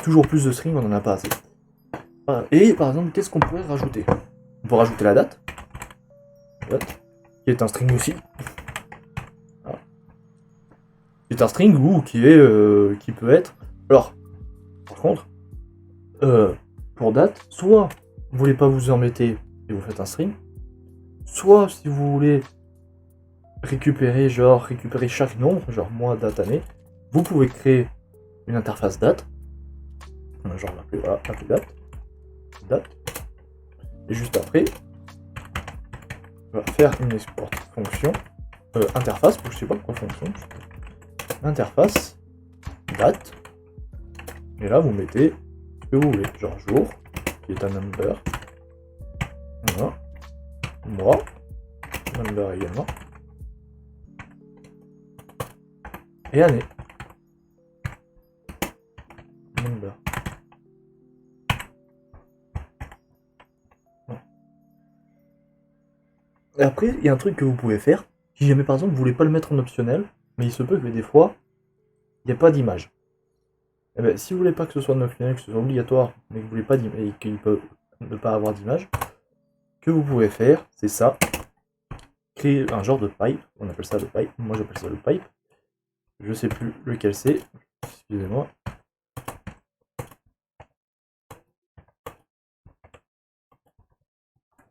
Toujours plus de strings, on n'en a pas assez. Et par exemple, qu'est-ce qu'on pourrait rajouter? On peut rajouter la date, qui est un string aussi. Voilà. Qui est un string ou qui peut être. Alors, par contre, pour date, soit vous voulez pas vous embêter et vous faites un string. Soit si vous voulez récupérer chaque nombre, genre mois, date, année, vous pouvez créer une interface date, genre l'appeler date, et juste après, on va faire une export fonction, interface, je sais pas pourquoi fonction, interface, date, et là vous mettez ce que vous voulez, genre jour, qui est un number, voilà, mois, number également, et année, number. Et après, il y a un truc que vous pouvez faire, si jamais par exemple vous voulez pas le mettre en optionnel, mais il se peut que des fois, il n'y a pas d'image. Et bien, si vous voulez pas que ce soit en optionnel, que ce soit obligatoire, mais que vous voulez pas d'image, et qu'il peut ne pas avoir d'image, que vous pouvez faire, c'est ça, créer un genre de pipe, on appelle ça le pipe, moi j'appelle ça le pipe, je sais plus lequel c'est, excusez-moi.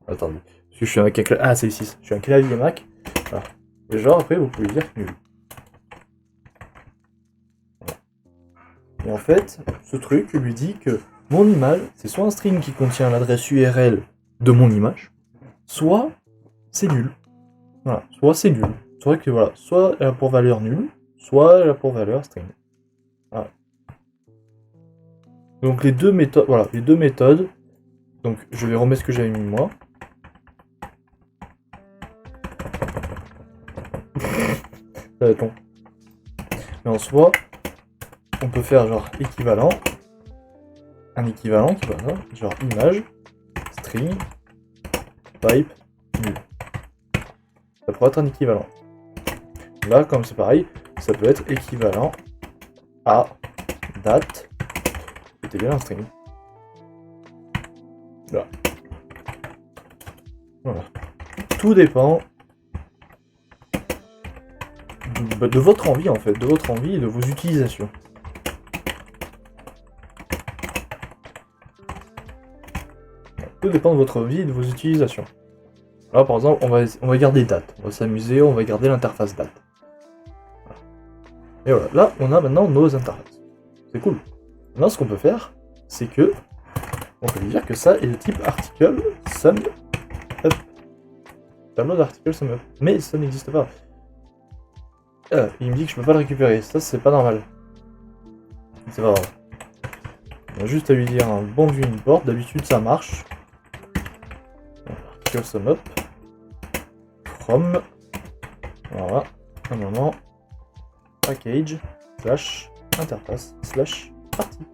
Attendez, parce que je suis avec un clavier, ah c'est ici, je suis un clavier Mac, voilà. Et genre après vous pouvez dire nul. Voilà. Et en fait, ce truc lui dit que mon image, c'est soit un string qui contient l'adresse URL de mon image, soit c'est nul. Voilà, soit c'est nul. Soit que voilà, soit elle a pour valeur nul, soit elle a pour valeur string. Voilà. Donc les deux méthodes, voilà, les deux méthodes. Donc je vais remettre ce que j'avais mis moi. Ça va être long. Mais en soi, on peut faire genre équivalent, un équivalent qui va ça, genre image, string, pipe, nul. Ça pourrait être un équivalent. Là, comme c'est pareil, ça peut être équivalent à date, c'était bien un string. Là. Voilà. Tout dépend de votre envie en fait, de votre envie et de vos utilisations. Tout dépend de votre envie et de vos utilisations. Là par exemple, on va garder date, on va s'amuser, on va garder l'interface date. Voilà. Et voilà, là on a maintenant nos interfaces. C'est cool. Maintenant ce qu'on peut faire, c'est que on peut lui dire que ça est le type article sum up. Tableau d'article sum up. Mais ça n'existe pas. Il me dit que je peux pas le récupérer, ça c'est pas normal. C'est pas grave. On a juste à lui dire un bon view import, d'habitude ça marche. Article sum up. From. Voilà. Un moment. Package. Slash. Interface. Slash. Article.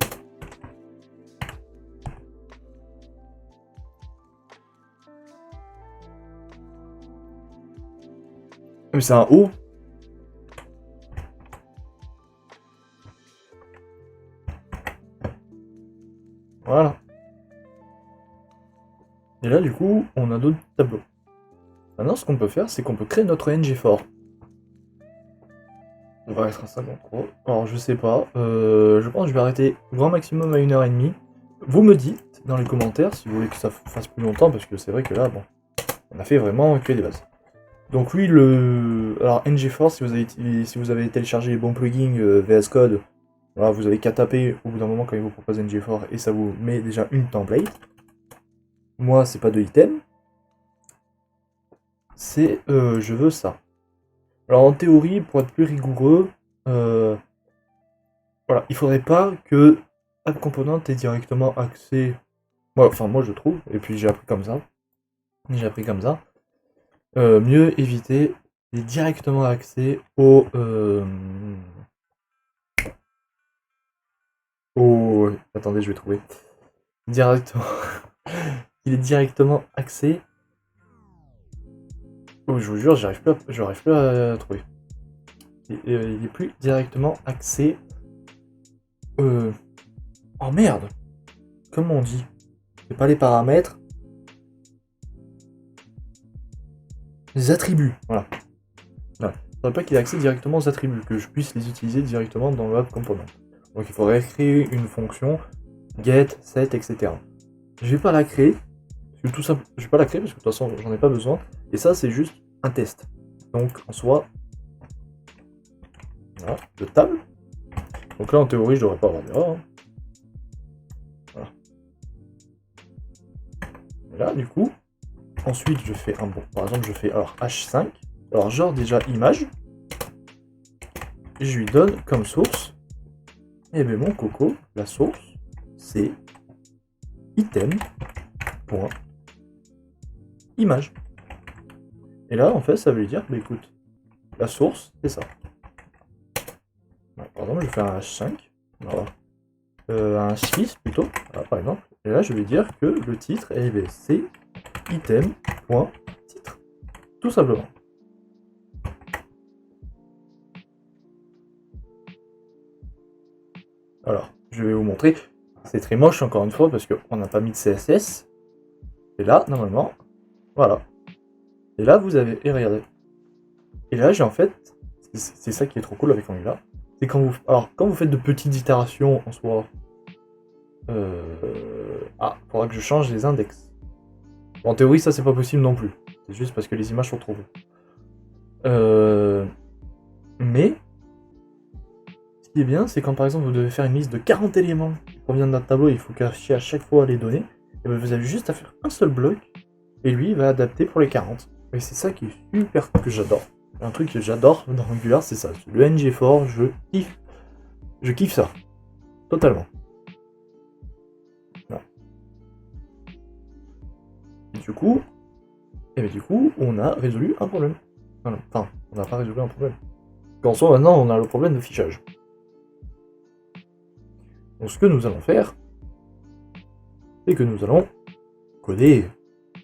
Mais c'est un O. Voilà. Et là, du coup, on a d'autres tableaux. Maintenant, ce qu'on peut faire, c'est qu'on peut créer notre ngFor. On va rester à 53. Alors, je sais pas. Je pense que je vais arrêter grand maximum à 1h30. Vous me dites dans les commentaires si vous voulez que ça fasse plus longtemps, parce que c'est vrai que là, bon, on a fait vraiment que des bases. Donc lui, alors ngFor, si vous avez téléchargé les bons plugins VS Code, voilà, vous avez qu'à taper au bout d'un moment quand il vous propose ngFor et ça vous met déjà une template. Moi, c'est pas de item. C'est je veux ça. Alors en théorie, pour être plus rigoureux, voilà, il faudrait pas que App Component ait directement accès. Enfin, moi je trouve, et puis j'ai appris comme ça. Mieux éviter directement accès au attendez, je vais trouver. Directement. Il est directement accès. Oh, je vous jure, j'arrive plus à trouver. Il est plus directement accès. Oh merde! Comment on dit? C'est pas les paramètres. Les attributs, voilà. Voilà. Faudrait pas qu'il ait accès directement aux attributs, que je puisse les utiliser directement dans le App Component. Donc il faudrait créer une fonction get, set, etc. Je vais pas la créer, tout simple, je vais pas la créer parce que de toute façon j'en ai pas besoin. Et ça c'est juste un test. Donc en soi, voilà, de table. Donc là en théorie je devrais pas avoir d'erreur. Hein. Voilà. Et là du coup, ensuite je fais un bon. Par exemple je fais alors H5. Alors genre déjà image. Et je lui donne comme source. Et bien mon coco, la source, c'est item.image. Et là en fait ça veut lui dire, bah écoute, la source c'est ça. Par exemple je fais un H5. Voilà. Un 6 plutôt, voilà, par exemple. Et là, je vais dire que le titre, eh bien, c'est item.titre. Tout simplement. Alors, je vais vous montrer. C'est très moche, encore une fois, parce qu'on n'a pas mis de CSS. Et là, normalement, voilà. Et là, vous avez... Et regardez. Et là, j'ai en fait... C'est ça qui est trop cool avec Angular. C'est quand vous... Alors, quand vous faites de petites itérations en soi... Ah, faudra que je change les index. Bon, en théorie, ça, c'est pas possible non plus. C'est juste parce que les images sont trop longues. Mais... Ce qui est bien, c'est quand par exemple vous devez faire une liste de 40 éléments qui proviennent d'un tableau et il faut cacher à chaque fois les données, et bien vous avez juste à faire un seul bloc, et lui il va adapter pour les 40. Et c'est ça qui est super, que j'adore. Un truc que j'adore dans Angular, c'est ça. Le NG4, je kiffe. Je kiffe ça. Totalement. Voilà. Et du coup, on a résolu un problème. Enfin, on n'a pas résolu un problème. En soi, maintenant, on a le problème de fichage. Donc ce que nous allons faire, c'est que nous allons coder.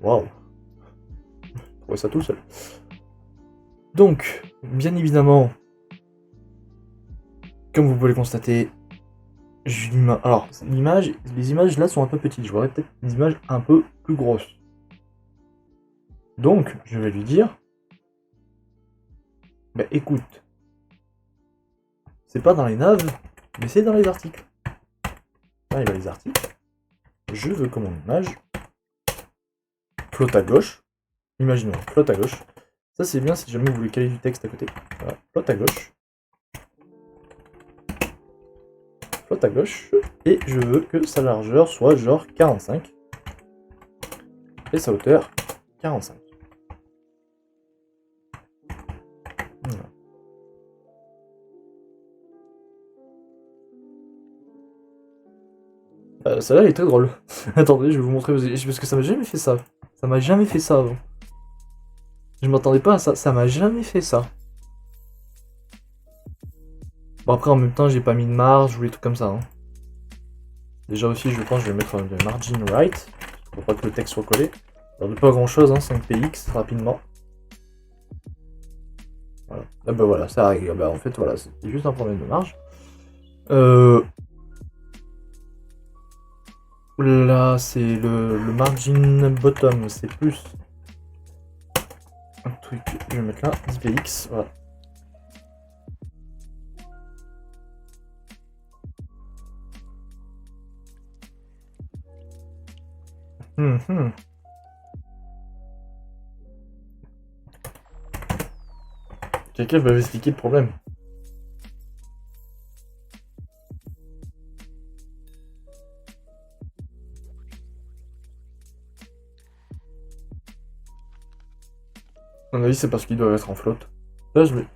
Waouh. Je trouvais ça tout seul. Donc, bien évidemment, comme vous pouvez le constater, alors, les images là sont un peu petites. Je voudrais peut-être des images un peu plus grosses. Donc, je vais lui dire, bah écoute, c'est pas dans les naves, mais c'est dans les articles. Là, il y a les articles. Je veux que mon image flotte à gauche. Imaginons, flotte à gauche. Ça, c'est bien si jamais vous voulez caler du texte à côté. Voilà, flotte à gauche. Flotte à gauche. Et je veux que sa largeur soit genre 45. Et sa hauteur, 45. Celle-là, elle est très drôle. Attendez, je vais vous montrer, parce que ça m'a jamais fait ça. Ça m'a jamais fait ça avant. Je m'attendais pas à ça, ça m'a jamais fait ça. Bon après, en même temps, j'ai pas mis de marge ou des trucs comme ça. Hein. Déjà aussi, je pense que je vais mettre le margin right, pour pas que le texte soit collé. Alors de pas grand chose, hein, 5px, rapidement. Voilà. Ah bah voilà, ça arrive. Bah en fait, voilà, c'est juste un problème de marge. Là, c'est le margin bottom, c'est plus un truc, je vais mettre là, 10px, voilà. Quelqu'un va expliquer le problème. À mon avis, c'est parce qu'il doit être en flotte. Là, je vais...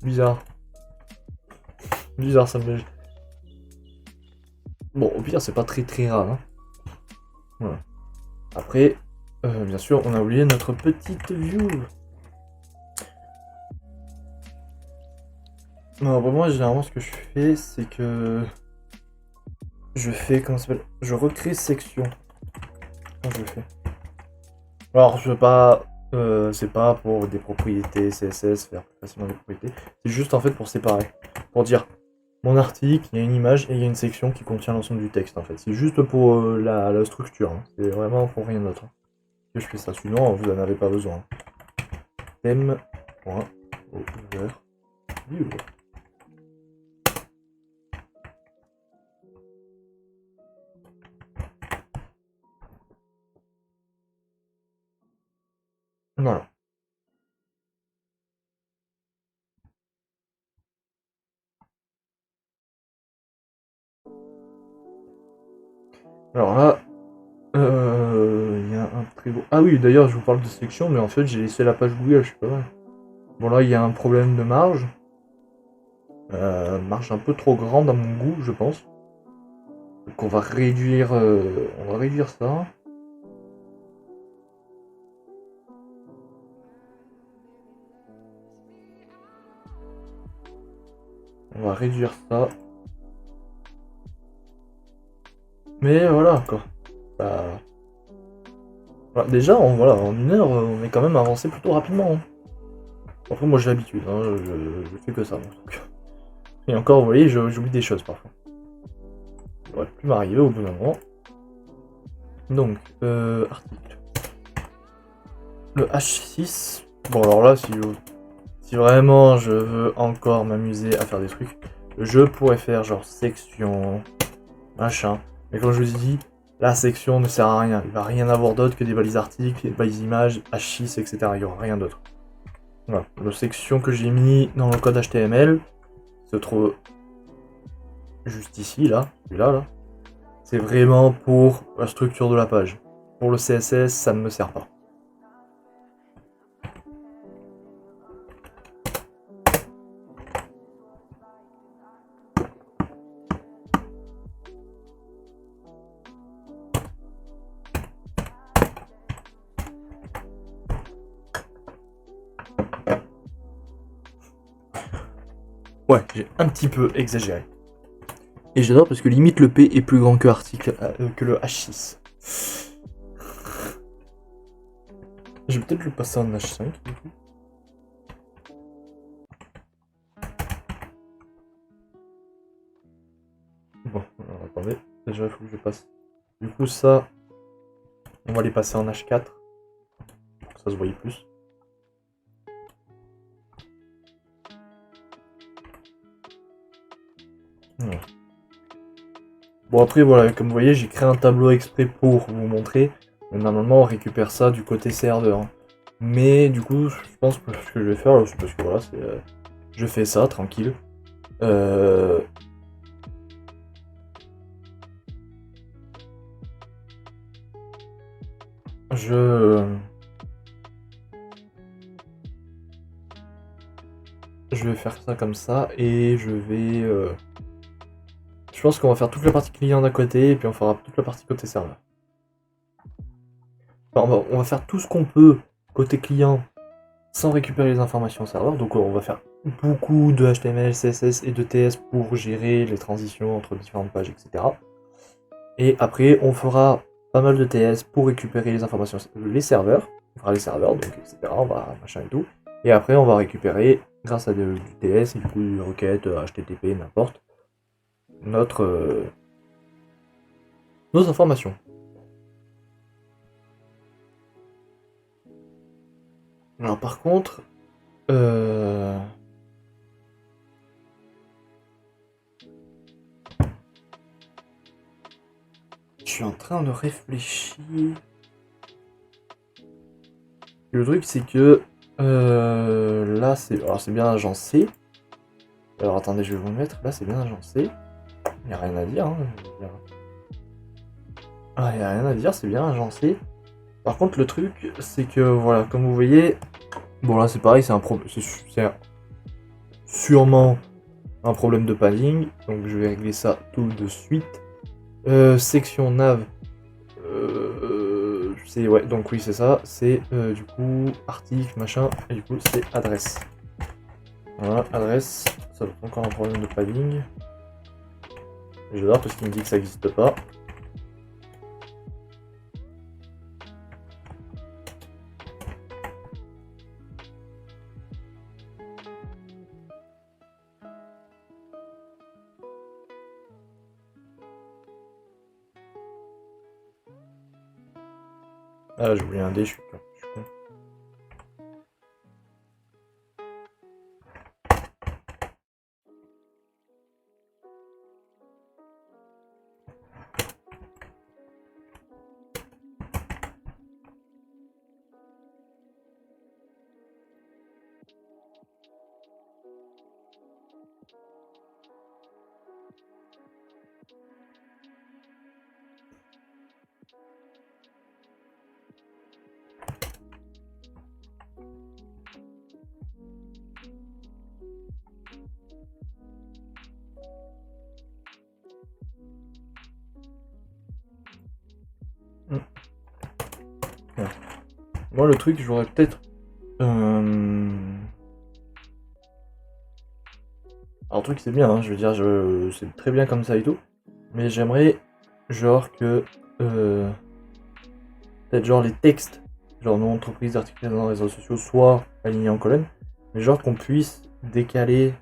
Bizarre. Bizarre, ça me... Bon, au pire, c'est pas très très rare. Hein. Voilà. Après, bien sûr, on a oublié notre petite view. Non, bah, moi, généralement, ce que je fais, c'est que... Je fais, comment ça s'appelle? Je recrée section. Comment je le fais? Alors, je veux pas... c'est pas pour des propriétés CSS, faire plus facilement des propriétés. C'est juste, en fait, pour séparer. Pour dire, mon article, il y a une image et il y a une section qui contient l'ensemble du texte, en fait. C'est juste pour la structure. Hein. C'est vraiment pour rien d'autre. Hein. Que je fais ça, sinon, vous n'en avez pas besoin. Thème.overview. Voilà. Alors là, il y a un très beau... Ah oui, d'ailleurs, je vous parle de sélection, mais en fait, j'ai laissé la page Google, je sais pas. Bon, là, il y a un problème de marge. Marge un peu trop grande à mon goût, je pense. Donc on va réduire ça. On va réduire ça. Mais voilà, quoi. Bah, voilà, déjà, en une heure, on est quand même avancé plutôt rapidement, hein. Après, moi, j'ai l'habitude, hein, je fais que ça, moi, donc. Et encore, vous voyez, j'oublie des choses, parfois. Ça aurait pu m'arriver au bout d'un moment. Donc, article. Le H6. Bon, alors là, si vraiment je veux encore m'amuser à faire des trucs, je pourrais faire genre section, machin. Mais comme je vous ai dit, la section ne sert à rien. Il va rien avoir d'autre que des balises articles, des balises images, H6, etc. Il n'y aura rien d'autre. Voilà. La section que j'ai mis dans le code HTML se trouve juste ici, là, celui-là, là. C'est vraiment pour la structure de la page. Pour le CSS, ça ne me sert pas. Ouais, j'ai un petit peu exagéré. Et j'adore parce que limite le P est plus grand que que le H6. Je vais peut-être le passer en H5 du coup. Bon, alors attendez, déjà il faut que je passe. Du coup ça, on va les passer en H4. Pour que ça se voyait plus. Voilà. Bon après voilà, comme vous voyez, j'ai créé un tableau exprès pour vous montrer. Mais normalement on récupère ça du côté serveur. Mais du coup, je pense que ce que je vais faire, c'est parce que voilà, c'est, je fais ça tranquille. Euh, je, je vais faire ça comme ça et je vais. Je pense qu'on va faire toute la partie client d'un côté et puis on fera toute la partie côté serveur. Enfin, on va faire tout ce qu'on peut côté client sans récupérer les informations au serveur. Donc on va faire beaucoup de HTML, CSS et de TS pour gérer les transitions entre différentes pages, etc. Et après, on fera pas mal de TS pour récupérer les informations, les serveurs. On fera les serveurs, donc etc. On va machin et tout. Et après, on va récupérer, grâce à du TS et du coup, des requêtes, HTTP, n'importe, notre, nos informations. Alors par contre, euh, je suis en train de réfléchir. Le truc c'est que là c'est, alors c'est bien agencé. Alors attendez, je vais vous le mettre. Là c'est bien agencé. Il n'y a rien à dire. Hein, ah, il n'y a rien à dire, c'est bien agencé. Par contre, le truc, c'est que, voilà, comme vous voyez, bon là c'est pareil, c'est un problème, c'est sûrement un problème de padding, donc je vais régler ça tout de suite. Section nav, c'est, ouais, donc oui c'est ça, c'est du coup article, machin, et du coup c'est adresse. Voilà, adresse, ça va être encore un problème de padding. J'adore parce qu'il me dit que ça n'existe pas. Ah, j'ai oublié un D, je suis con. Ouais. Moi, le truc, j'aurais peut-être... Alors, le truc, c'est bien, hein, je veux dire, c'est très bien comme ça et tout. Mais j'aimerais, genre, que... peut-être, genre, les textes, genre, nos entreprises d'articles dans les réseaux sociaux, soient alignés en colonne. Mais genre, qu'on puisse décaler...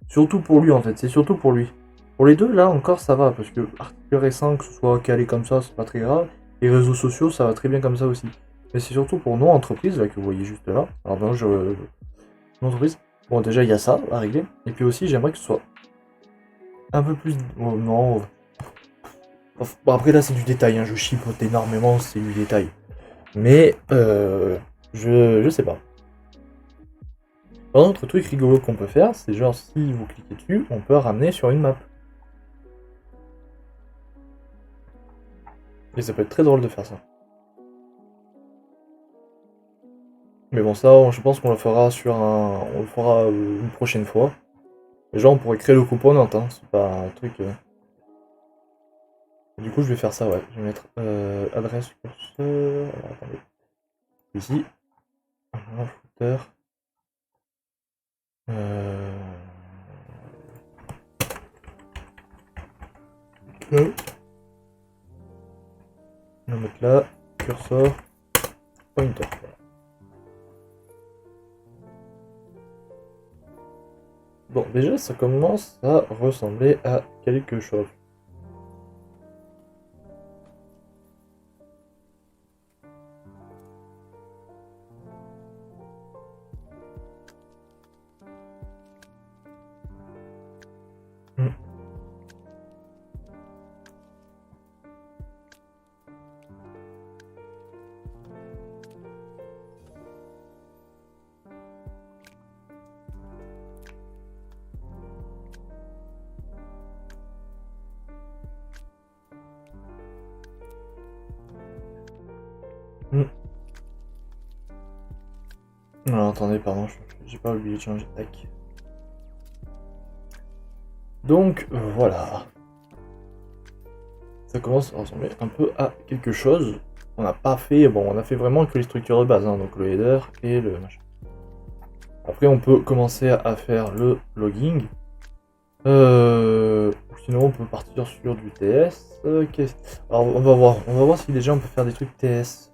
Surtout pour lui, en fait, c'est surtout pour lui. Pour les deux, là, encore, ça va, parce que article récent, que ce soit calé comme ça, c'est pas très grave. Les réseaux sociaux, ça va très bien comme ça aussi. Mais c'est surtout pour nos entreprises, là, que vous voyez juste là. Alors, ben, mon entreprise. Bon, déjà, il y a ça à régler. Et puis aussi, j'aimerais que ce soit un peu plus... oh, non. Bon, après, là, c'est du détail, hein. Je chipote énormément, c'est du détail. Mais, je sais pas. Un autre truc rigolo qu'on peut faire, c'est genre, si vous cliquez dessus, on peut ramener sur une map. Et ça peut être très drôle de faire ça. Mais bon, ça, je pense qu'on le fera on le fera une prochaine fois. Déjà, on pourrait créer le component, hein. C'est pas un truc... Du coup, je vais faire ça, ouais. Je vais mettre adresse curseur... Alors, attendez. Ici. Un footer. Là. On va mettre là. Cursor. Pointer. Voilà. Bon, déjà, ça commence à ressembler à quelque chose. Alors, attendez, pardon, j'ai pas oublié de changer. Tac. Donc, voilà. Ça commence à ressembler un peu à quelque chose. On n'a pas fait... Bon, on a fait vraiment que les structures de base, hein, donc le header et le machin. Après, on peut commencer à faire le logging. Sinon, on peut partir sur du TS. Alors, on va voir si déjà on peut faire des trucs TS.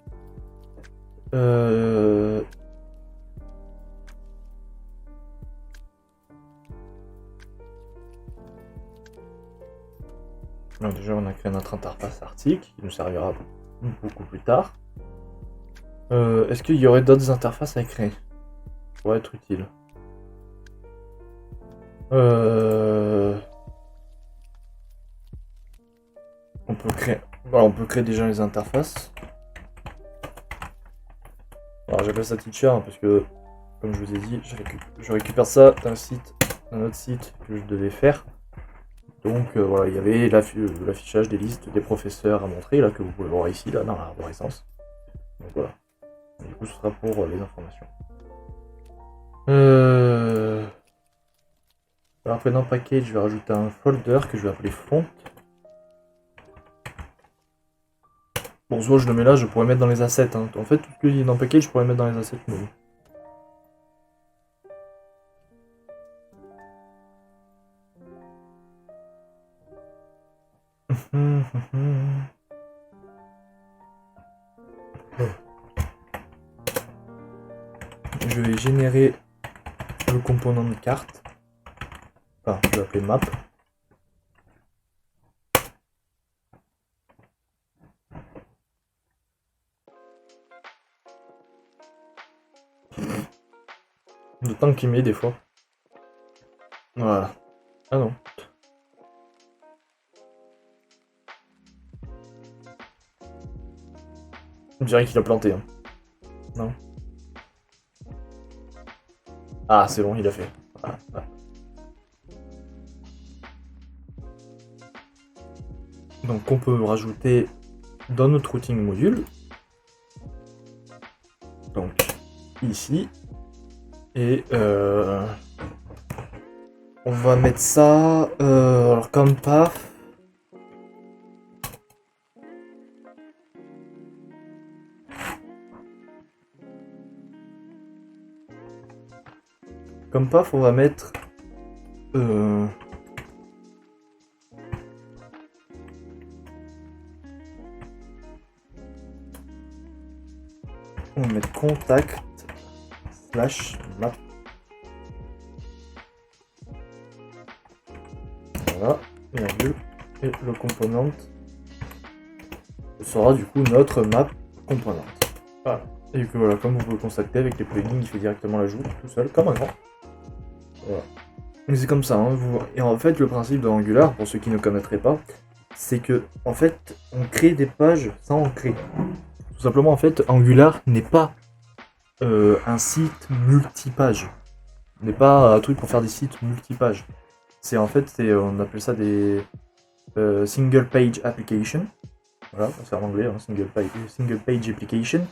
Alors, déjà, on a créé notre interface article qui nous servira beaucoup plus tard. Est-ce qu'il y aurait d'autres interfaces à créer? Ça pourrait être utile. On peut créer déjà les interfaces. Alors j'appelle ça teacher hein, parce que, comme je vous ai dit, je récupère ça d'un autre site que je devais faire. Donc voilà, il y avait l'affichage des listes des professeurs à montrer, là, que vous pouvez voir ici, là, dans l'arborescence. Donc voilà. Du coup, ce sera pour les informations. Alors après, dans package, je vais rajouter un folder que je vais appeler font. Bon, soit je le mets là, je pourrais mettre dans les assets. Hein. En fait, tout ce qu'il y a dans package, je pourrais mettre dans les assets. Mais... Je vais générer le composant de carte. Enfin, je vais l'appeler map. Le temps qu'il met des fois. Voilà. Ah non. On dirait qu'il a planté. Hein. Non. Ah, c'est bon, il a fait. Ah, ah. Donc on peut rajouter dans notre routing module. Donc ici. Et on va mettre ça alors comme path. Comme path, on va mettre... on va mettre contact slash map. Voilà, virgule, et le component sera du coup notre map component. Voilà. Et que voilà, comme vous pouvez le constater avec les plugins, il fait directement l'ajout tout seul, comme un grand. Voilà. C'est comme ça, hein, et en fait le principe de Angular, pour ceux qui ne connaîtraient pas, c'est que en fait on crée des pages sans en créer. Tout simplement en fait Angular n'est pas un site multipage. N'est pas un truc pour faire des sites multipages. C'est en fait, on appelle ça des single page application. Voilà, c'est en anglais, hein, single page application.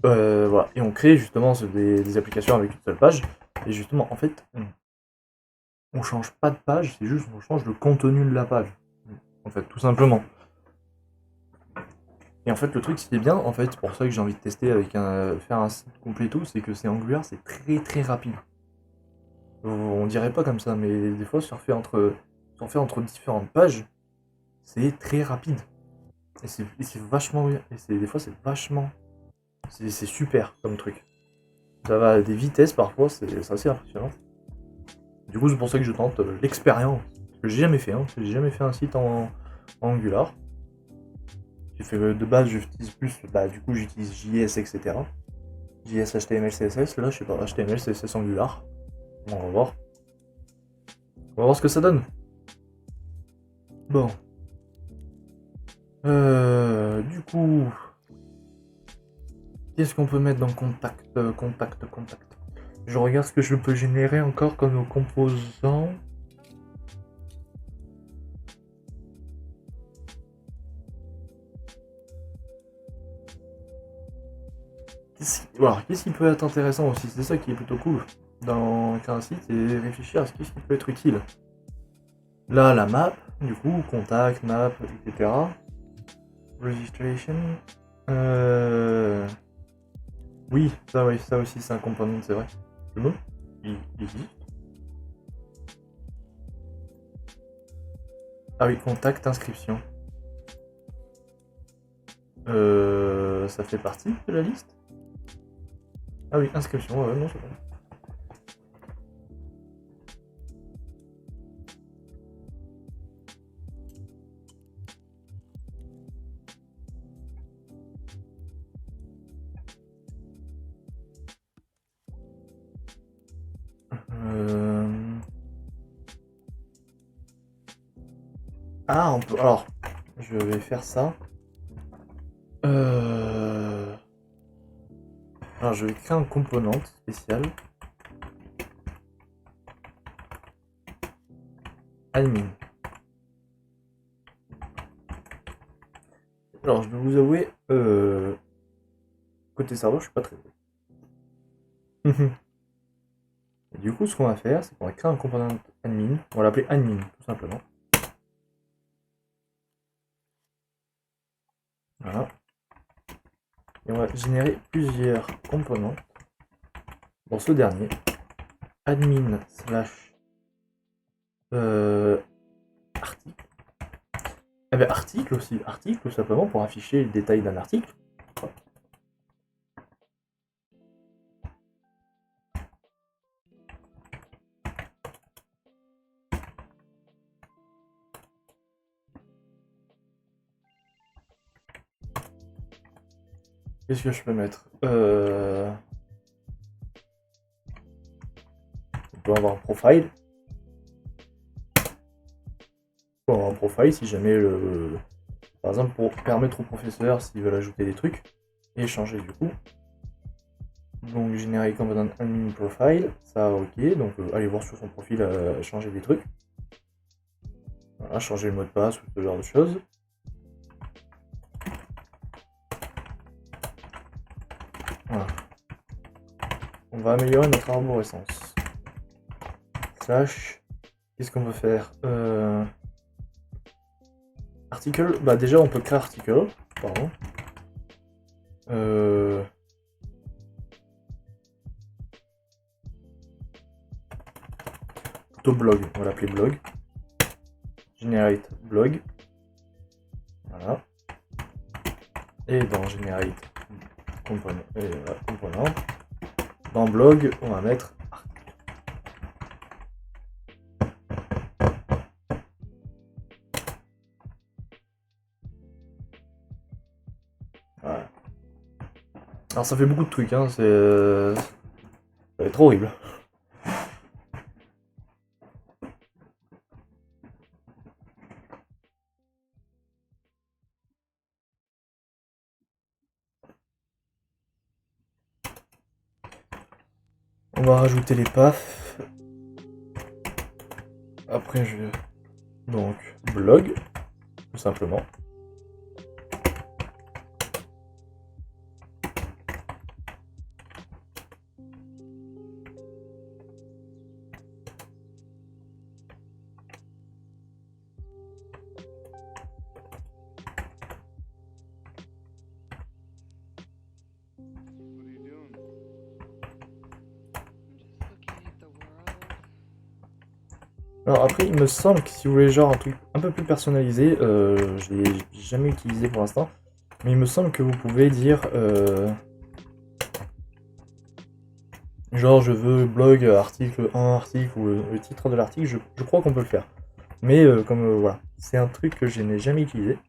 Voilà, et on crée justement des applications avec une seule page. Et justement, en fait, on change pas de page, c'est juste on change le contenu de la page. En fait, tout simplement. Et en fait, le truc, ce qui est bien, en fait, c'est pour ça que j'ai envie de tester avec faire un site complet tout, c'est que c'est Angular, c'est très très rapide. On dirait pas comme ça, mais des fois, surfer entre différentes pages, c'est très rapide. Et c'est vachement bien. Et des fois, c'est vachement. C'est super comme truc. Ça va à des vitesses parfois, c'est assez impressionnant. Du coup, c'est pour ça que je tente l'expérience. Que j'ai jamais fait, hein. J'ai jamais fait un site en Angular. J'ai fait de base, j'utilise plus, du coup, j'utilise JS, etc. JS, HTML, CSS. Là, je sais pas, HTML, CSS, Angular. On va voir. On va voir ce que ça donne. Bon. Du coup, qu'est-ce qu'on peut mettre dans contact? Je regarde ce que je peux générer encore comme composants. Qu'est-ce qui peut être intéressant aussi? C'est ça qui est plutôt cool dans un site, et réfléchir à ce qui peut être utile. Là, la map, du coup, contact, map, etc. Registration. Oui, ça aussi c'est un component, c'est vrai. Le mot, il existe. Ah oui, contact, inscription. Ça fait partie de la liste? Ah oui, inscription, ouais, non, c'est bon. Ah, on peut... Alors, je vais faire ça. Alors, je vais créer un component spécial. Admin. Alors, je vais vous avouer, côté serveur, je suis pas très bon. Et du coup, ce qu'on va faire, c'est qu'on va créer un component admin. On va l'appeler admin, tout simplement. Voilà. Et on va générer plusieurs composants. Dans ce dernier, admin slash article. Eh bien, article aussi, article tout simplement pour afficher le détail d'un article. Qu'est-ce que je peux mettre? On peut avoir un profile. On peut avoir un profile si jamais par exemple pour permettre aux professeurs s'ils veulent ajouter des trucs et changer du coup. Donc générer component admin profile, ça ok, donc allez voir sur son profil changer des trucs. Voilà, changer le mot de passe ou ce genre de choses. Voilà. On va améliorer notre arborescence. Slash, qu'est-ce qu'on peut faire? Article, déjà on peut créer article, pardon. plutôt blog, on va l'appeler blog. Generate blog. Voilà. Et dans generate component, component, dans blog, on va mettre article. Voilà. Alors ça fait beaucoup de trucs, hein, ça va être horrible. On va rajouter les paf. Après je vais donc blog, tout simplement. Alors après, il me semble que si vous voulez genre un truc un peu plus personnalisé, je l'ai jamais utilisé pour l'instant, mais il me semble que vous pouvez dire genre je veux blog article 1 article ou le titre de l'article, je crois qu'on peut le faire. Mais comme voilà, c'est un truc que je n'ai jamais utilisé.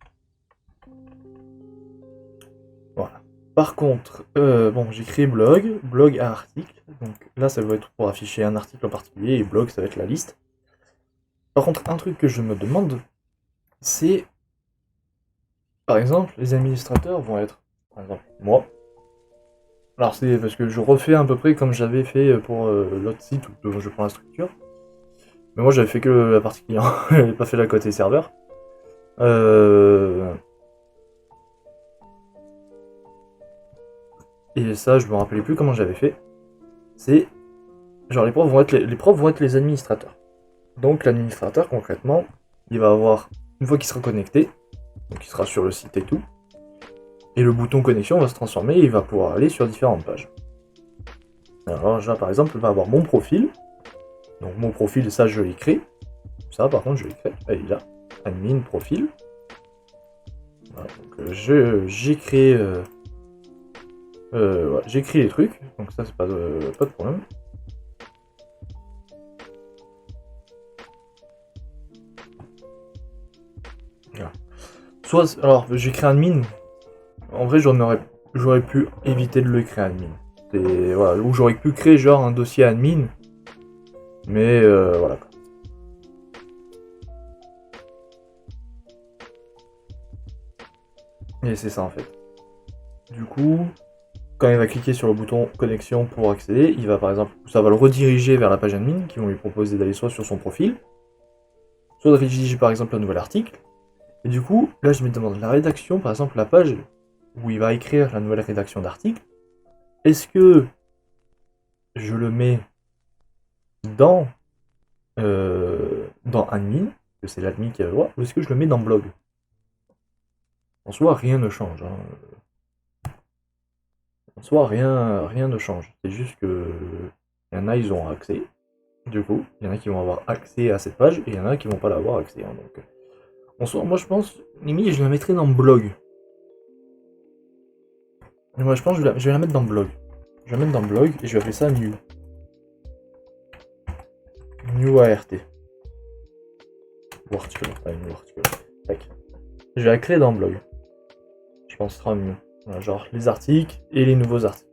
Voilà. Par contre, bon, j'ai créé blog à article, donc là ça va être pour afficher un article en particulier, et blog ça va être la liste. Par contre, un truc que je me demande, c'est, par exemple, les administrateurs vont être, par exemple, moi. Alors c'est parce que je refais à peu près comme j'avais fait pour l'autre site où je prends la structure. Mais moi j'avais fait que la partie client, j'avais pas fait la côté serveur. Et ça, je me rappelais plus comment j'avais fait. C'est, genre les profs vont être les administrateurs. Donc l'administrateur, concrètement, il va avoir, une fois qu'il sera connecté, donc il sera sur le site et tout, et le bouton connexion va se transformer et il va pouvoir aller sur différentes pages. Alors là, par exemple, il va avoir mon profil. Donc mon profil, ça je l'ai créé. Ça par contre je l'ai créé. Allez là, admin profil. Voilà, donc j'ai créé ouais, j'ai créé les trucs, donc ça c'est pas de problème. Voilà. Soit, alors j'ai créé admin. En vrai j'aurais pu éviter de le créer admin. Et voilà, ou j'aurais pu créer genre un dossier admin. Mais voilà. Et c'est ça en fait. Du coup, quand il va cliquer sur le bouton connexion pour accéder, il va par exemple, ça va le rediriger vers la page admin qui vont lui proposer d'aller soit sur son profil, soit de rédiger par exemple un nouvel article. Et du coup, là je me demande la rédaction, par exemple la page où il va écrire la nouvelle rédaction d'article, est-ce que je le mets dans admin, que c'est l'admin qui a le droit, ou est-ce que je le mets dans blog? En soi, rien ne change. Hein. En soi, rien ne change. C'est juste que il y en a, ils ont accès. Du coup, il y en a qui vont avoir accès à cette page et il y en a qui vont pas l'avoir accès. Hein, donc, en soi, moi je pense, limite, je la mettrai dans blog. Et moi je pense que je vais la mettre dans blog. Je vais la mettre dans blog et je vais appeler ça new. New ART. Ou article, pas new article. Tac. Je vais la créer dans blog. Je pense que ce sera mieux. Voilà, genre les articles et les nouveaux articles.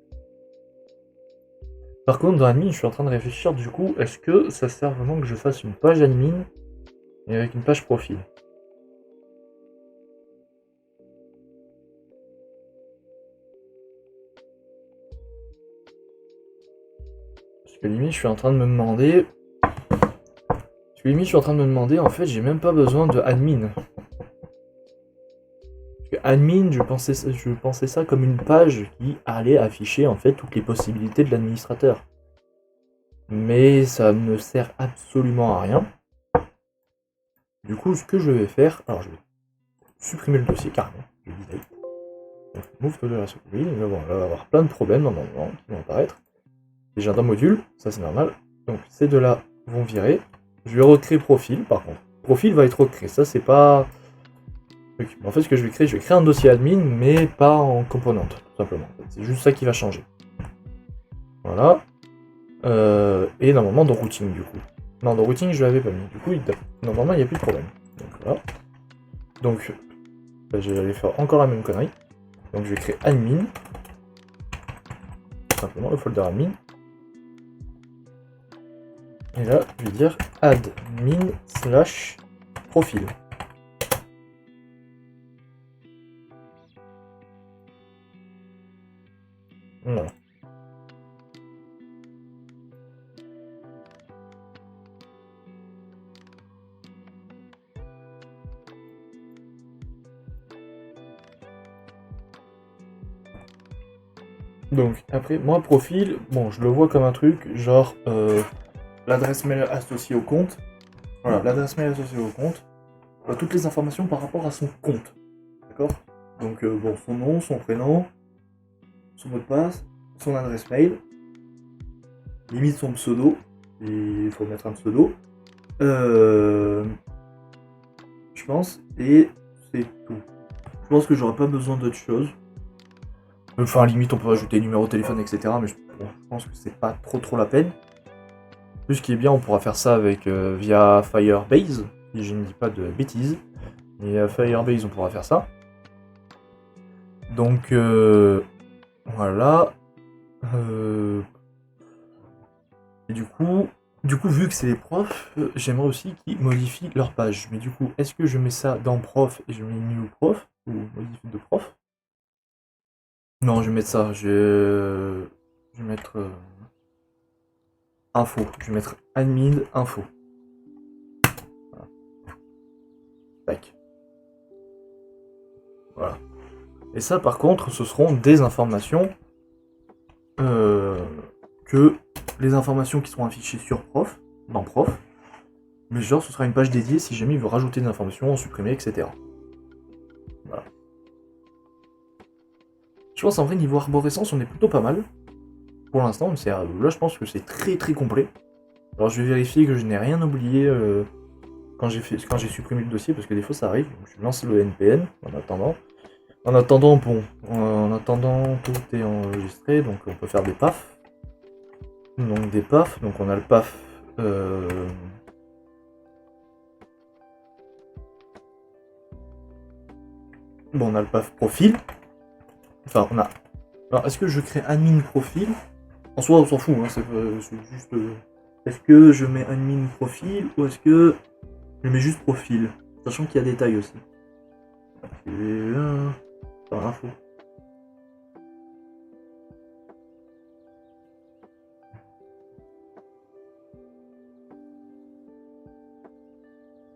Par contre, dans admin, je suis en train de réfléchir du coup, est-ce que ça sert vraiment que je fasse une page admin et avec une page profil? Parce que limite, je suis en train de me demander... en fait, j'ai même pas besoin de admin. Admin, je pensais ça comme une page qui allait afficher en fait toutes les possibilités de l'administrateur. Mais ça ne sert absolument à rien. Du coup, ce que je vais faire, alors je vais supprimer le dossier carrément. Je vais delete. Donc, move to the oui, mais bon, là, on va avoir plein de problèmes normalement qui vont apparaître. Déjà d'un module, ça c'est normal. Donc ces deux-là vont virer. Je vais recréer profil par contre. Profil va être recréé, ça c'est pas... En fait ce que je vais créer un dossier admin mais pas en component, tout simplement. C'est juste ça qui va changer. Voilà. Et normalement dans routing du coup. Non, dans routing je l'avais pas mis. Du coup, normalement il n'y a plus de problème. Donc voilà. Donc bah, je vais aller faire encore la même connerie. Donc je vais créer admin. Tout simplement le folder admin. Et là, je vais dire admin/profil. Voilà. Donc après, moi profil, bon je le vois comme un truc, genre l'adresse mail associée au compte. Voilà, l'adresse mail associée au compte. Toutes les informations par rapport à son compte. D'accord. Donc bon, son nom, son prénom, son mot de passe, son adresse mail, limite son pseudo, il faut mettre un pseudo. Je pense, et c'est tout. Je pense que j'aurai pas besoin d'autre chose. Enfin, limite, on peut ajouter numéro de téléphone, etc. Mais je pense que c'est pas trop la peine. Plus, ce qui est bien, on pourra faire ça avec via Firebase, si je ne dis pas de bêtises. Et à Firebase, on pourra faire ça. Donc, voilà. Et du coup, vu que c'est les profs, j'aimerais aussi qu'ils modifient leur page. Mais du coup, est-ce que je mets ça dans prof et je mets new prof ou modifie de prof? Non, je vais mettre ça. Je vais mettre info. Je vais mettre admin info. Voilà. Tac. Voilà. Et ça, par contre, ce seront des informations que les informations qui seront affichées sur prof, dans prof. Mais genre, ce sera une page dédiée si jamais il veut rajouter des informations, en supprimer, etc. Voilà. Je pense en vrai, niveau arborescence, on est plutôt pas mal. Pour l'instant, là, je pense que c'est très complet. Alors, je vais vérifier que je n'ai rien oublié quand j'ai supprimé le dossier, parce que des fois, ça arrive. Donc, je lance le npm en attendant. En attendant, tout est enregistré, donc on peut faire des paf. Donc, des paf, donc on a le paf. Bon, on a le paf profil. Enfin, on a. Alors, est-ce que je crée admin profil? En soi, on s'en fout, hein, c'est juste. Est-ce que je mets admin profil ou est-ce que je mets juste profil? Sachant qu'il y a des tailles aussi. Par info.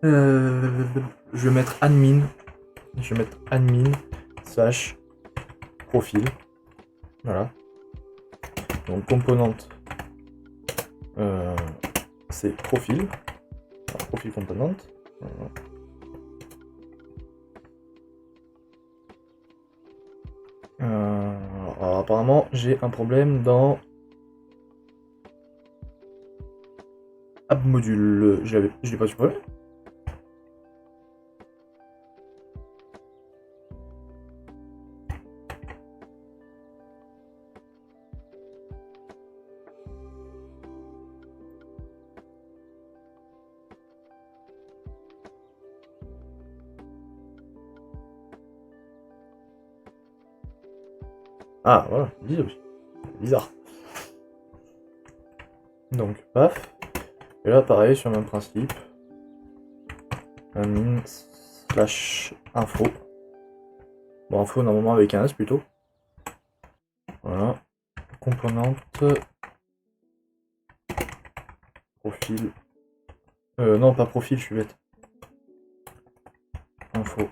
Je vais mettre admin. Je vais mettre admin / profil. Voilà. Donc componente. C'est profil. Alors, profil componente. Voilà. Alors apparemment j'ai un problème dans app module. Je l'ai pas supprimé. Ah voilà, bizarre. Donc paf. Et là pareil sur le même principe. Admin / info. Bon, info normalement avec un S plutôt. Voilà. Composante. Profil. Non, pas profil, je suis bête. Info.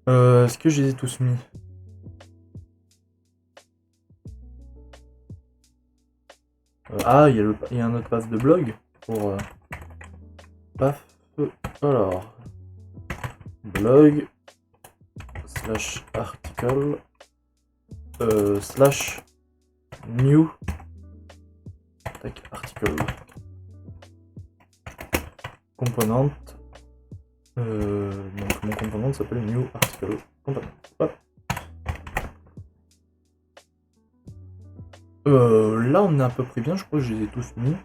Est-ce que je les ai tous mis? Ah, il y a un autre paf de blog pour paf. Alors, blog slash article slash new article component. Donc mon component s'appelle new article component. Voilà. Là on est à peu près bien, je crois que je les ai tous mis.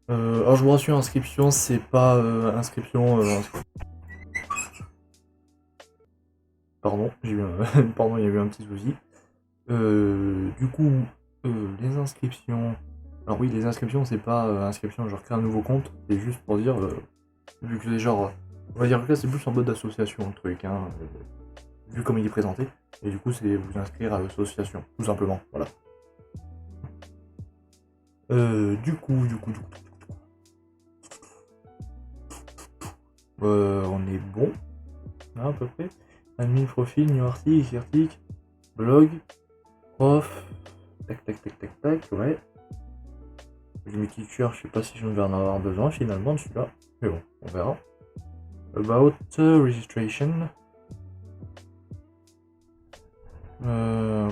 Alors je vous rassure, inscription c'est pas inscription. Pardon, j'ai eu pardon, il y a eu un petit souci. Du coup, les inscriptions. Alors oui, les inscriptions c'est pas inscription, genre créer un nouveau compte, c'est juste pour dire, vu que c'est genre, on va dire que là c'est plus en mode association le truc, hein, vu comme il est présenté, et du coup c'est vous inscrire à l'association, tout simplement, voilà. Du coup, on est bon, là, à peu près. Admin profil, new article, blog, prof, tac, ouais. Les multi-cœurs, je sais pas si je vais en avoir besoin finalement de celui-là, mais bon, on verra. About registration,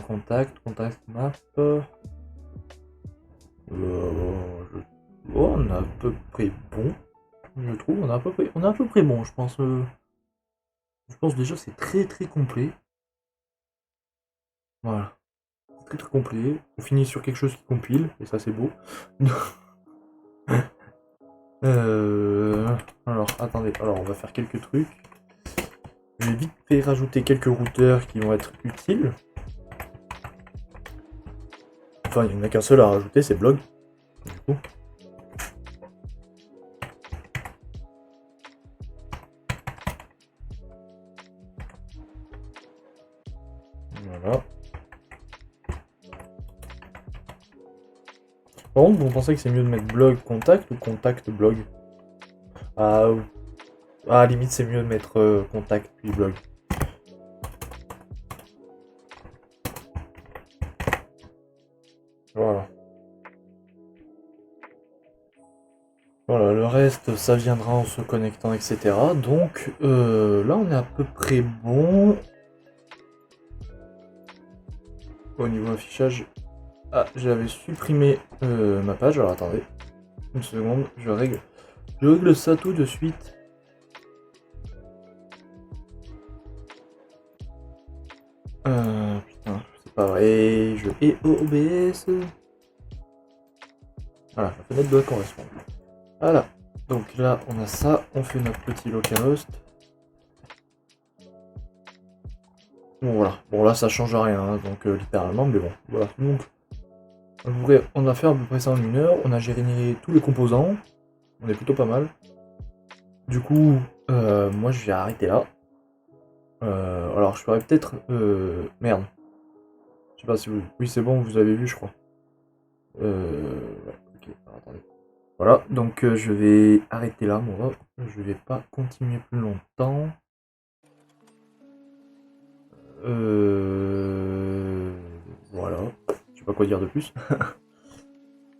contact map. On est à peu près bon, je trouve. On est à peu près bon, je pense. Je pense déjà que c'est très complet. Voilà. Très complet. On finit sur quelque chose qui compile, et ça c'est beau. Alors, attendez, alors on va faire quelques trucs. Je vais vite fait rajouter quelques routeurs qui vont être utiles. Enfin, il n'y en a qu'un seul à rajouter, c'est blog. Du coup. Voilà. Par contre, vous pensez que c'est mieux de mettre blog contact ou contact blog? À la limite, c'est mieux de mettre contact puis blog. Voilà. Voilà, le reste, ça viendra en se connectant, etc. Donc, là, on est à peu près bon. Au niveau affichage... Ah, j'avais supprimé ma page, alors attendez. Une seconde, je règle ça tout de suite. Putain, c'est pas vrai, je hais OBS. Voilà, la fenêtre doit correspondre. Voilà, donc là on a ça, on fait notre petit localhost. Bon voilà, bon là ça change rien, hein, donc littéralement, mais bon, voilà. Donc, on a fait à peu près ça en 1 heure, on a géré tous les composants, on est plutôt pas mal. Du coup, moi je vais arrêter là. Alors je ferais peut-être... merde. Je sais pas si vous... Oui c'est bon, vous avez vu je crois. Ouais, ok, alors, attendez. Voilà, donc je vais arrêter là moi. Je vais pas continuer plus longtemps. Voilà. Je sais pas quoi dire de plus.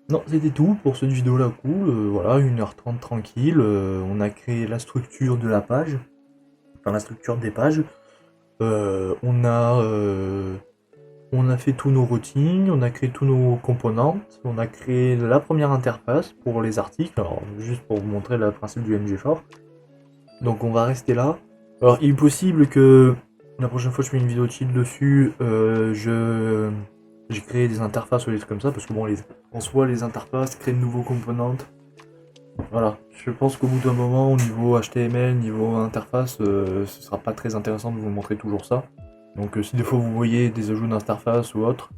Non, c'était tout pour cette vidéo là cool. Voilà, 1h30 tranquille. On a créé la structure de la page. Enfin la structure des pages. On a fait tous nos routines, on a créé tous nos componentes, on a créé la première interface pour les articles, alors juste pour vous montrer le principe du MG4. Donc on va rester là. Alors il est possible que la prochaine fois que je fais une vidéo chill dessus, j'ai créé des interfaces ou des trucs comme ça, parce que bon, en soi les interfaces créent de nouveaux componentes. Voilà, je pense qu'au bout d'un moment, au niveau HTML, niveau interface, ce sera pas très intéressant de vous montrer toujours ça. Donc si des fois vous voyez des ajouts d'interface ou autre,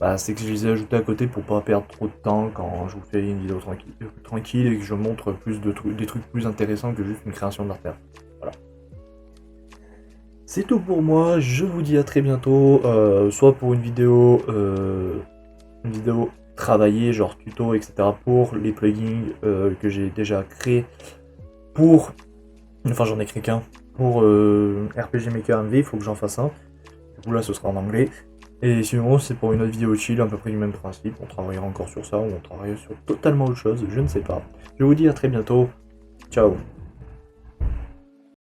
bah, c'est que je les ai ajoutés à côté pour pas perdre trop de temps quand je vous fais une vidéo tranquille et que je montre plus des trucs plus intéressants que juste une création d'interface. Voilà. C'est tout pour moi, je vous dis à très bientôt, soit pour une vidéo travaillée, genre tuto, etc. pour les plugins que j'ai déjà créés pour... Enfin j'en ai créé qu'un pour RPG Maker MV, il faut que j'en fasse un. Du coup là ce sera en anglais. Et sinon c'est pour une autre vidéo chill, à peu près du même principe. On travaillera encore sur ça ou on travaillera sur totalement autre chose, je ne sais pas. Je vous dis à très bientôt. Ciao.